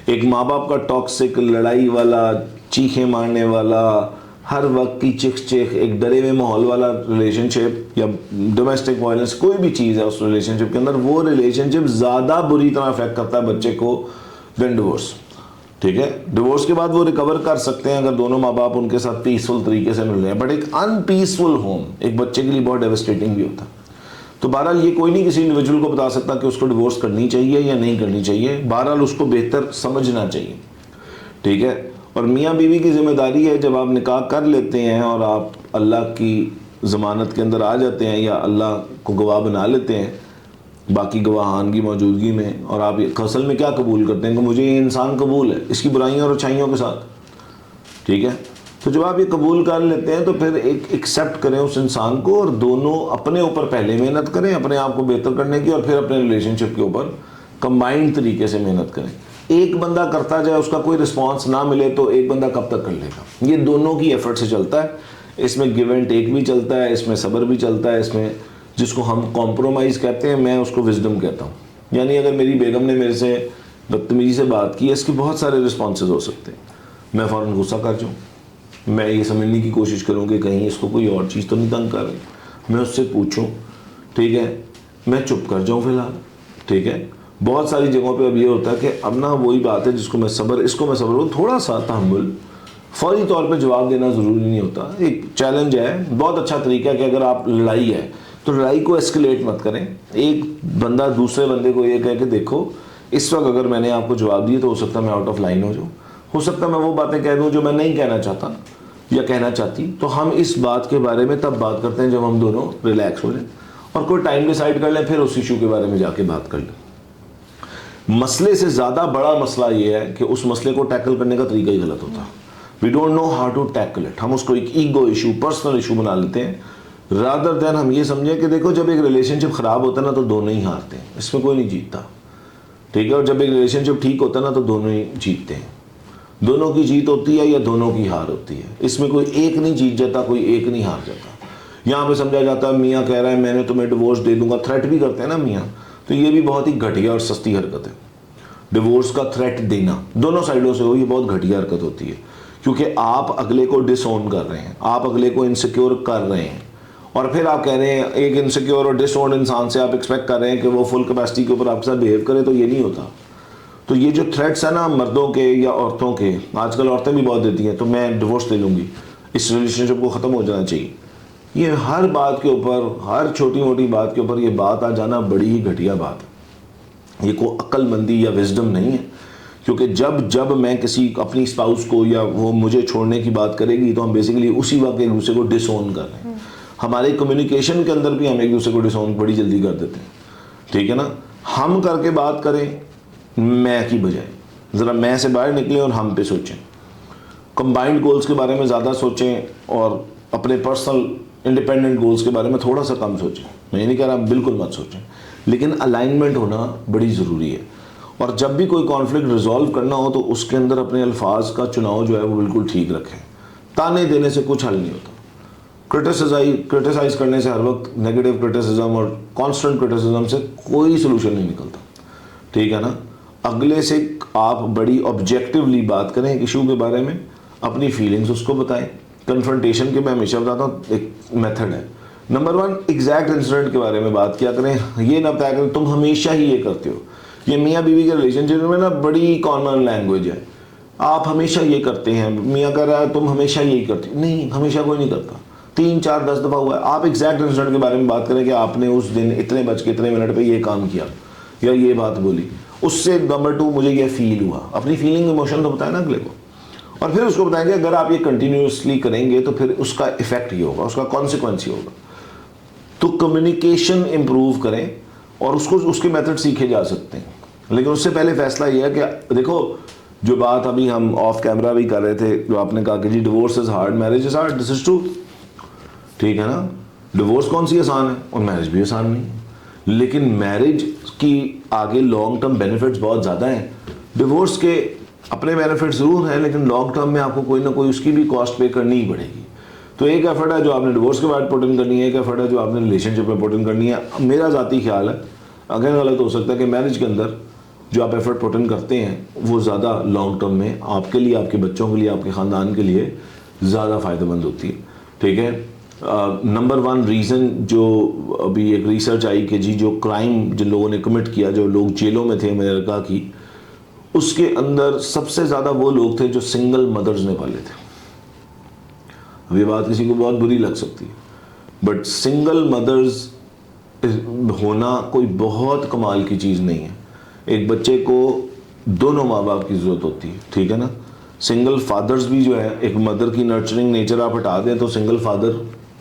ایک ماں باپ کا ٹاکسک, لڑائی والا, چیخیں مارنے والا, ہر وقت کی چیخ, ایک ڈرے ہوئے ماحول والا ریلیشن شپ یا ڈومیسٹک وائلنس, کوئی بھی چیز ہے اس ریلیشن شپ کے اندر, وہ ریلیشن شپ زیادہ بری طرح افیکٹ کرتا ہے بچے کو دین ڈیورس. ٹھیک ہے, ڈیورس کے بعد وہ ریکور کر سکتے ہیں اگر دونوں ماں باپ ان کے ساتھ پیسفل طریقے سے مل رہے ہیں, بٹ ایک ان پیسفل ہوم ایک بچے کے لیے بہت ڈیوسٹیٹنگ بھی ہوتا ہے. تو بہرحال یہ کوئی نہیں کسی انڈیویجول کو بتا سکتا کہ اس کو ڈیورس کرنی چاہیے یا نہیں کرنی چاہیے. بہرحال اس کو بہتر سمجھنا چاہیے. ٹھیک ہے, اور میاں بیوی کی ذمہ داری ہے جب آپ نکاح کر لیتے ہیں اور آپ اللہ کی ضمانت کے اندر آ جاتے ہیں یا اللہ کو گواہ بنا لیتے ہیں باقی گواہان کی موجودگی میں, اور آپ اصل میں کیا قبول کرتے ہیں کہ مجھے یہ انسان قبول ہے اس کی برائیوں اور اچھائیوں کے ساتھ. ٹھیک ہے, تو جب آپ یہ قبول کر لیتے ہیں تو پھر ایک ایکسیپٹ کریں اس انسان کو, اور دونوں اپنے اوپر پہلے محنت کریں اپنے آپ کو بہتر کرنے کی, اور پھر اپنے ریلیشن شپ کے اوپر کمبائنڈ طریقے سے محنت کریں. ایک بندہ کرتا جائے, اس کا کوئی رسپانس نہ ملے تو ایک بندہ کب تک کر لے گا. یہ دونوں کی ایفرٹ سے چلتا ہے. اس میں گیو اینڈ ٹیک بھی چلتا ہے, اس میں صبر بھی چلتا ہے, اس میں جس کو ہم کمپرومائز کہتے ہیں میں اس کو وزڈم کہتا ہوں. یعنی اگر میری بیگم نے میرے سے بدتمیزی سے بات کی, اس کے بہت سارے رسپانسز ہو سکتے ہیں. میں فوراً غصہ کر جاؤں, میں یہ سمجھنے کی کوشش کروں کہ کہیں اس کو کوئی اور چیز تو نہیں تنگ کر رہی, میں اس سے پوچھوں, ٹھیک ہے, میں چپ کر جاؤں فی الحال. ٹھیک ہے, بہت ساری جگہوں پہ اب یہ ہوتا ہے کہ اب نا وہی بات ہے جس کو میں صبر, اس کو میں صبر ہوں, تھوڑا سا تحمل, فوری طور پہ جواب دینا ضروری نہیں ہوتا. ایک چیلنج ہے, بہت اچھا طریقہ ہے کہ اگر آپ لڑائی ہے تو لڑائی کو ایسکلیٹ مت کریں. ایک بندہ دوسرے بندے کو یہ کہے کہ دیکھو اس وقت اگر میں نے آپ کو جواب دیے تو ہو سکتا ہے میں آؤٹ آف لائن ہو جاؤں, ہو سکتا ہے میں وہ باتیں کہہ دوں جو میں نہیں کہنا چاہتا یا کہنا چاہتی. تو ہم اس بات کے بارے میں تب بات کرتے ہیں جب ہم دونوں ریلیکس ہو جائیں اور کوئی ٹائم ڈیسائیڈ کر لیں, پھر اس ایشو کے بارے میں جا کے بات کر لیں. مسئلے سے زیادہ بڑا مسئلہ یہ ہے کہ اس مسئلے کو ٹیکل کرنے کا طریقہ ہی غلط ہوتا ہے. We don't know how to tackle it. ہم اس کو ایک ایگو ایشو, پرسنل ایشو بنا لیتے ہیں, رادر دین ہم یہ سمجھیں کہ دیکھو جب ایک ریلیشن شپ خراب ہوتا ہے نا تو دونوں ہی ہارتے ہیں, اس میں کوئی نہیں جیتتا, ٹھیک ہے. اور جب ایک ریلیشن شپ ٹھیک ہوتا ہے نا تو دونوں ہی جیتتے ہیں. دونوں کی جیت ہوتی ہے یا دونوں کی ہار ہوتی ہے, اس میں کوئی ایک نہیں جیت جاتا, کوئی ایک نہیں ہار جاتا. یہاں پہ سمجھا جاتا ہے میاں کہہ رہا ہے میں نے تمہیں ڈیورس دے دوں گا, تھریٹ بھی کرتے ہیں نا میاں, تو یہ بھی بہت ہی گھٹیا اور سستی حرکت ہے. ڈیورس کا تھریٹ دینا دونوں سائڈوں سے ہو, یہ بہت گھٹیا حرکت ہوتی ہے, کیونکہ آپ اگلے کو ڈس اون کر رہے ہیں, آپ اگلے کو انسیکیور کر رہے ہیں, اور پھر آپ کہہ رہے ہیں ایک انسیکیور اور ڈس اون انسان سے آپ ایکسپیکٹ کر رہے ہیں کہ وہ فل کیپیسٹی کے اوپر آپ کے ساتھ بہیو کرے, تو یہ نہیں ہوتا. تو یہ جو تھریٹس ہیں نا مردوں کے یا عورتوں کے, آج کل عورتیں بھی بہت دیتی ہیں, تو میں ڈیورس لے لوں گی, اس ریلیشن شپ کو ختم ہو جانا چاہیے, یہ ہر بات کے اوپر, ہر چھوٹی موٹی بات کے اوپر یہ بات آ جانا بڑی ہی گھٹیا بات ہے. یہ کوئی عقل مندی یا وزڈم نہیں ہے, کیونکہ جب میں کسی اپنی اسپاؤس کو یا وہ مجھے چھوڑنے کی بات کرے گی تو ہم بیسیکلی اسی وقت ایک دوسرے کو ڈس اون کر رہے ہیں. ہمارے کمیونیکیشن کے اندر بھی ہم ایک دوسرے کو ڈس اون بڑی جلدی کر دیتے ہیں, ٹھیک ہے نا. ہم کر کے بات کریں میں کی بجائے, ذرا میں سے باہر نکلیں اور ہم پہ سوچیں, کمبائنڈ گولز کے بارے میں زیادہ سوچیں اور اپنے پرسنل انڈیپینڈنٹ گولز کے بارے میں تھوڑا سا کم سوچیں. میں یہ نہیں کہہ رہا بالکل مت سوچیں, لیکن الائنمنٹ ہونا بڑی ضروری ہے. اور جب بھی کوئی کانفلکٹ ریزالو کرنا ہو تو اس کے اندر اپنے الفاظ کا چناؤ جو ہے وہ بالکل ٹھیک رکھیں. تانے دینے سے کچھ حل نہیں ہوتا, کرٹیسائز کرنے سے ہر وقت نیگیٹو کرٹیسزم اور کانسٹنٹ کرٹیسزم سے کوئی سلوشن نہیں نکلتا, ٹھیک ہے نا. اگلے سے آپ بڑی آبجیکٹیولی بات کریں ایک ایشو کے بارے میں, اپنی فیلنگز اس کو بتائیں. کنفرنٹیشن کے میں ہمیشہ بتاتا ہوں ایک میتھڈ ہے. نمبر 1, ایگزیکٹ انسیڈنٹ کے بارے میں بات کیا کریں, یہ نہ بتایا کریں تم ہمیشہ ہی یہ کرتے ہو. یہ میاں بیوی کے ریلیشن شپ میں نا بڑی کامن لینگویج ہے, آپ ہمیشہ یہ کرتے ہیں, میاں کہہ رہا ہے تم ہمیشہ یہی کرتے ہو. نہیں, ہمیشہ کوئی نہیں کرتا, 3 4 10 دفعہ ہوا ہے. آپ ایگزیکٹ انسیڈنٹ کے بارے میں بات کریں کہ آپ نے اس دن اتنے بج کے اتنے منٹ پہ یہ کام کیا یا یہ بات بولی, اس سے نمبر 2 مجھے یہ فیل ہوا. اپنی فیلنگ ایموشن تو بتائیں نا اگلے کو, اور پھر اس کو بتائیں کہ اگر آپ یہ کنٹینیوسلی کریں گے تو پھر اس کا افیکٹ یہ ہوگا, اس کا کانسیکوینس یہ ہوگا. تو کمیونیکیشن امپروو کریں اور اس کے میتھڈ سیکھے جا سکتے ہیں. لیکن اس سے پہلے فیصلہ یہ ہے کہ دیکھو جو بات ابھی ہم آف کیمرہ بھی کر رہے تھے, جو آپ نے کہا کہ جی divorce is hard, marriage is hard, this is true, ٹھیک ہے نا. ڈیورس کون سی آسان ہے اور میرج بھی آسان نہیں ہے, لیکن میرج کی آگے لانگ ٹرم بینیفٹس بہت زیادہ ہیں. ڈیورس کے اپنے بینیفٹس ضرور ہیں, لیکن لانگ ٹرم میں آپ کو کوئی نہ کوئی اس کی بھی کاسٹ پے کرنی ہی پڑے گی. تو ایک ایفرٹ ہے جو آپ نے ڈیورس کے بعد پوٹ ان کرنی ہے, ایک ایفرٹ ہے جو آپ نے ریلیشن شپ میں پوٹ ان کرنی ہے. میرا ذاتی خیال ہے, اگر غلط ہو سکتا ہے, کہ میرج کے اندر جو آپ ایفرٹ پوٹ ان کرتے ہیں وہ زیادہ لانگ ٹرم میں آپ کے لیے, آپ کے بچوں کے لیے, آپ کے خاندان کے لیے زیادہ فائدہ مند ہوتی ہے, ٹھیک ہے. نمبر 1 ریزن جو ابھی ایک ریسرچ آئی کہ جی جو کرائم جن لوگوں نے کمٹ کیا, جو لوگ جیلوں میں تھے امریکہ کی, اس کے اندر سب سے زیادہ وہ لوگ تھے جو سنگل مدرز نے پالے تھے. اب یہ بات کسی کو بہت بری لگ سکتی ہے, بٹ سنگل مدرز ہونا کوئی بہت کمال کی چیز نہیں ہے. ایک بچے کو دونوں ماں باپ کی ضرورت ہوتی ہے, ٹھیک ہے نا. سنگل فادرز بھی جو ہے, ایک مدر کی نرچرنگ نیچر آپ ہٹا دیں تو سنگل فادر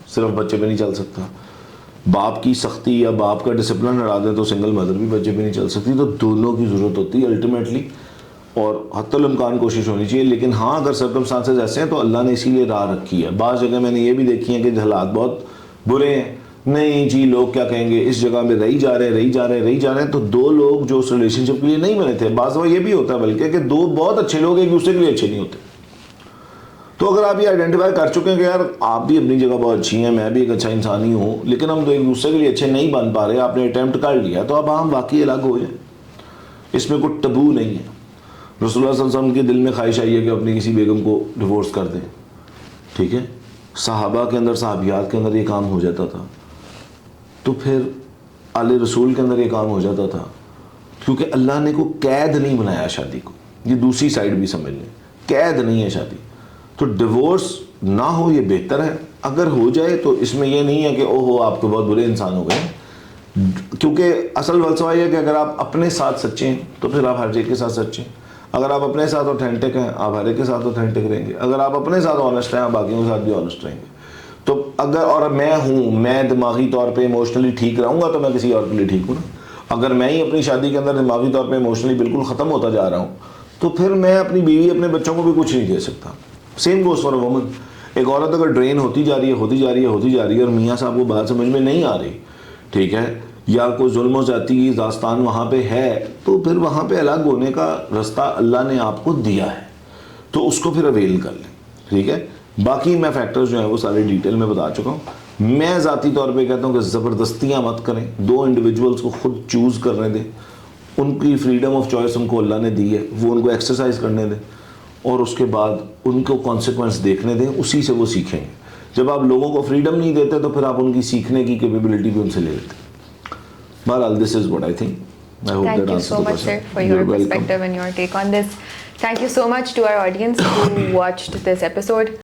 صرف بچے پہ نہیں چل سکتا. باپ کی سختی یا باپ کا ڈسپلن ہٹا دیں تو سنگل مدر بھی بچے پہ نہیں چل سکتی. تو دونوں کی ضرورت ہوتی ہے الٹیمیٹلی, اور حتی الامکان کوشش ہونی چاہیے. لیکن ہاں اگر سرکمسٹانسز ایسے ہیں تو اللہ نے اسی لیے راہ رکھی ہے. بعض جگہ میں نے یہ بھی دیکھی ہے کہ حالات بہت برے ہیں, نہیں جی لوگ کیا کہیں گے, اس جگہ میں رہی جا رہے ہیں, تو 2 لوگ جو اس ریلیشن شپ کے لیے نہیں بنے تھے, بعض دفعہ یہ بھی ہوتا ہے بلکہ کہ 2 بہت اچھے لوگ ایک دوسرے کے لیے اچھے نہیں ہوتے. تو اگر آپ یہ آئیڈینٹیفائی کر چکے ہیں کہ یار آپ بھی اپنی جگہ بہت اچھی ہیں, میں بھی ایک اچھا انسان ہی ہوں, لیکن ہم تو ایک دوسرے کے لیے اچھے نہیں بن پا رہے, آپ نے اٹیمپٹ کر لیا, تو اب ہم واقعی الگ ہو جائیں. اس میں کوئی ٹبو نہیں ہے. رسول اللہ صلی اللہ علیہ وسلم کے دل میں خواہش آئی ہے کہ اپنی کسی بیگم کو ڈیورس کر دیں, ٹھیک ہے. صحابہ کے اندر, صحابیات کے اندر یہ کام ہو جاتا تھا, تو پھر آل رسول کے اندر یہ کام ہو جاتا تھا, کیونکہ اللہ نے کو قید نہیں بنایا شادی کو. یہ دوسری سائڈ بھی سمجھ لیں, قید نہیں ہے شادی. تو ڈیورس نہ ہو یہ بہتر ہے. اگر ہو جائے تو اس میں یہ نہیں ہے کہ او ہو آپ تو بہت برے انسان ہو گئے, کیونکہ اصل فلسفہ یہ ہے کہ اگر آپ اپنے ساتھ سچے ہیں تو پھر آپ ہر ایک کے ساتھ سچے ہیں. اگر آپ اپنے ساتھ اوتھینٹک ہیں آپ ہر ایک کے ساتھ اوتھینٹک رہیں گے. اگر آپ اپنے ساتھ آنیسٹ ہیں آپ باقیوں کے ساتھ بھی آنیسٹ رہیں گے. تو اگر اور میں دماغی طور پہ ایموشنلی ٹھیک رہوں گا تو میں کسی اور کے لیے ٹھیک ہوں نا. اگر میں ہی اپنی شادی کے اندر دماغی طور پہ ایموشنلی بالکل ختم ہوتا جا رہا ہوں تو پھر میں اپنی بیوی اپنے بچوں کو بھی کچھ نہیں دے سکتا. Same goes for a woman. ایک عورت اگر ڈرین ہوتی جا رہی ہے اور میاں صاحب کو بات سمجھ میں نہیں آ رہی, ٹھیک ہے, یا کوئی ظلم و زیادتی کی داستان وہاں پہ ہے, تو پھر وہاں پہ الگ ہونے کا رستہ اللہ نے آپ کو دیا ہے, تو اس کو پھر اویل کر لیں. ٹھیک ہے, باقی میں فیکٹرز جو ہیں وہ سارے ڈیٹیل میں بتا چکا ہوں. میں ذاتی طور پہ کہتا ہوں کہ زبردستیاں مت کریں, دو انڈیویجولس کو خود چوز کرنے دیں, ان کی فریڈم آف چوائس ان کو اللہ نے دی ہے, وہ ان کو ایکسرسائز کرنے دیں, اور اس کے بعد ان کو کانسیکوینس دیکھنے دیں, اسی سے وہ سیکھیں گے. جب آپ لوگوں کو فریڈم نہیں دیتے تو پھر آپ ان کی سیکھنے کی کیپیبلٹی بھی ان سے لے لیتے. بہرحال this is what I think. Thank you so much, sir, for your perspective and your take on this. Thank you so much to our audience who watched this episode.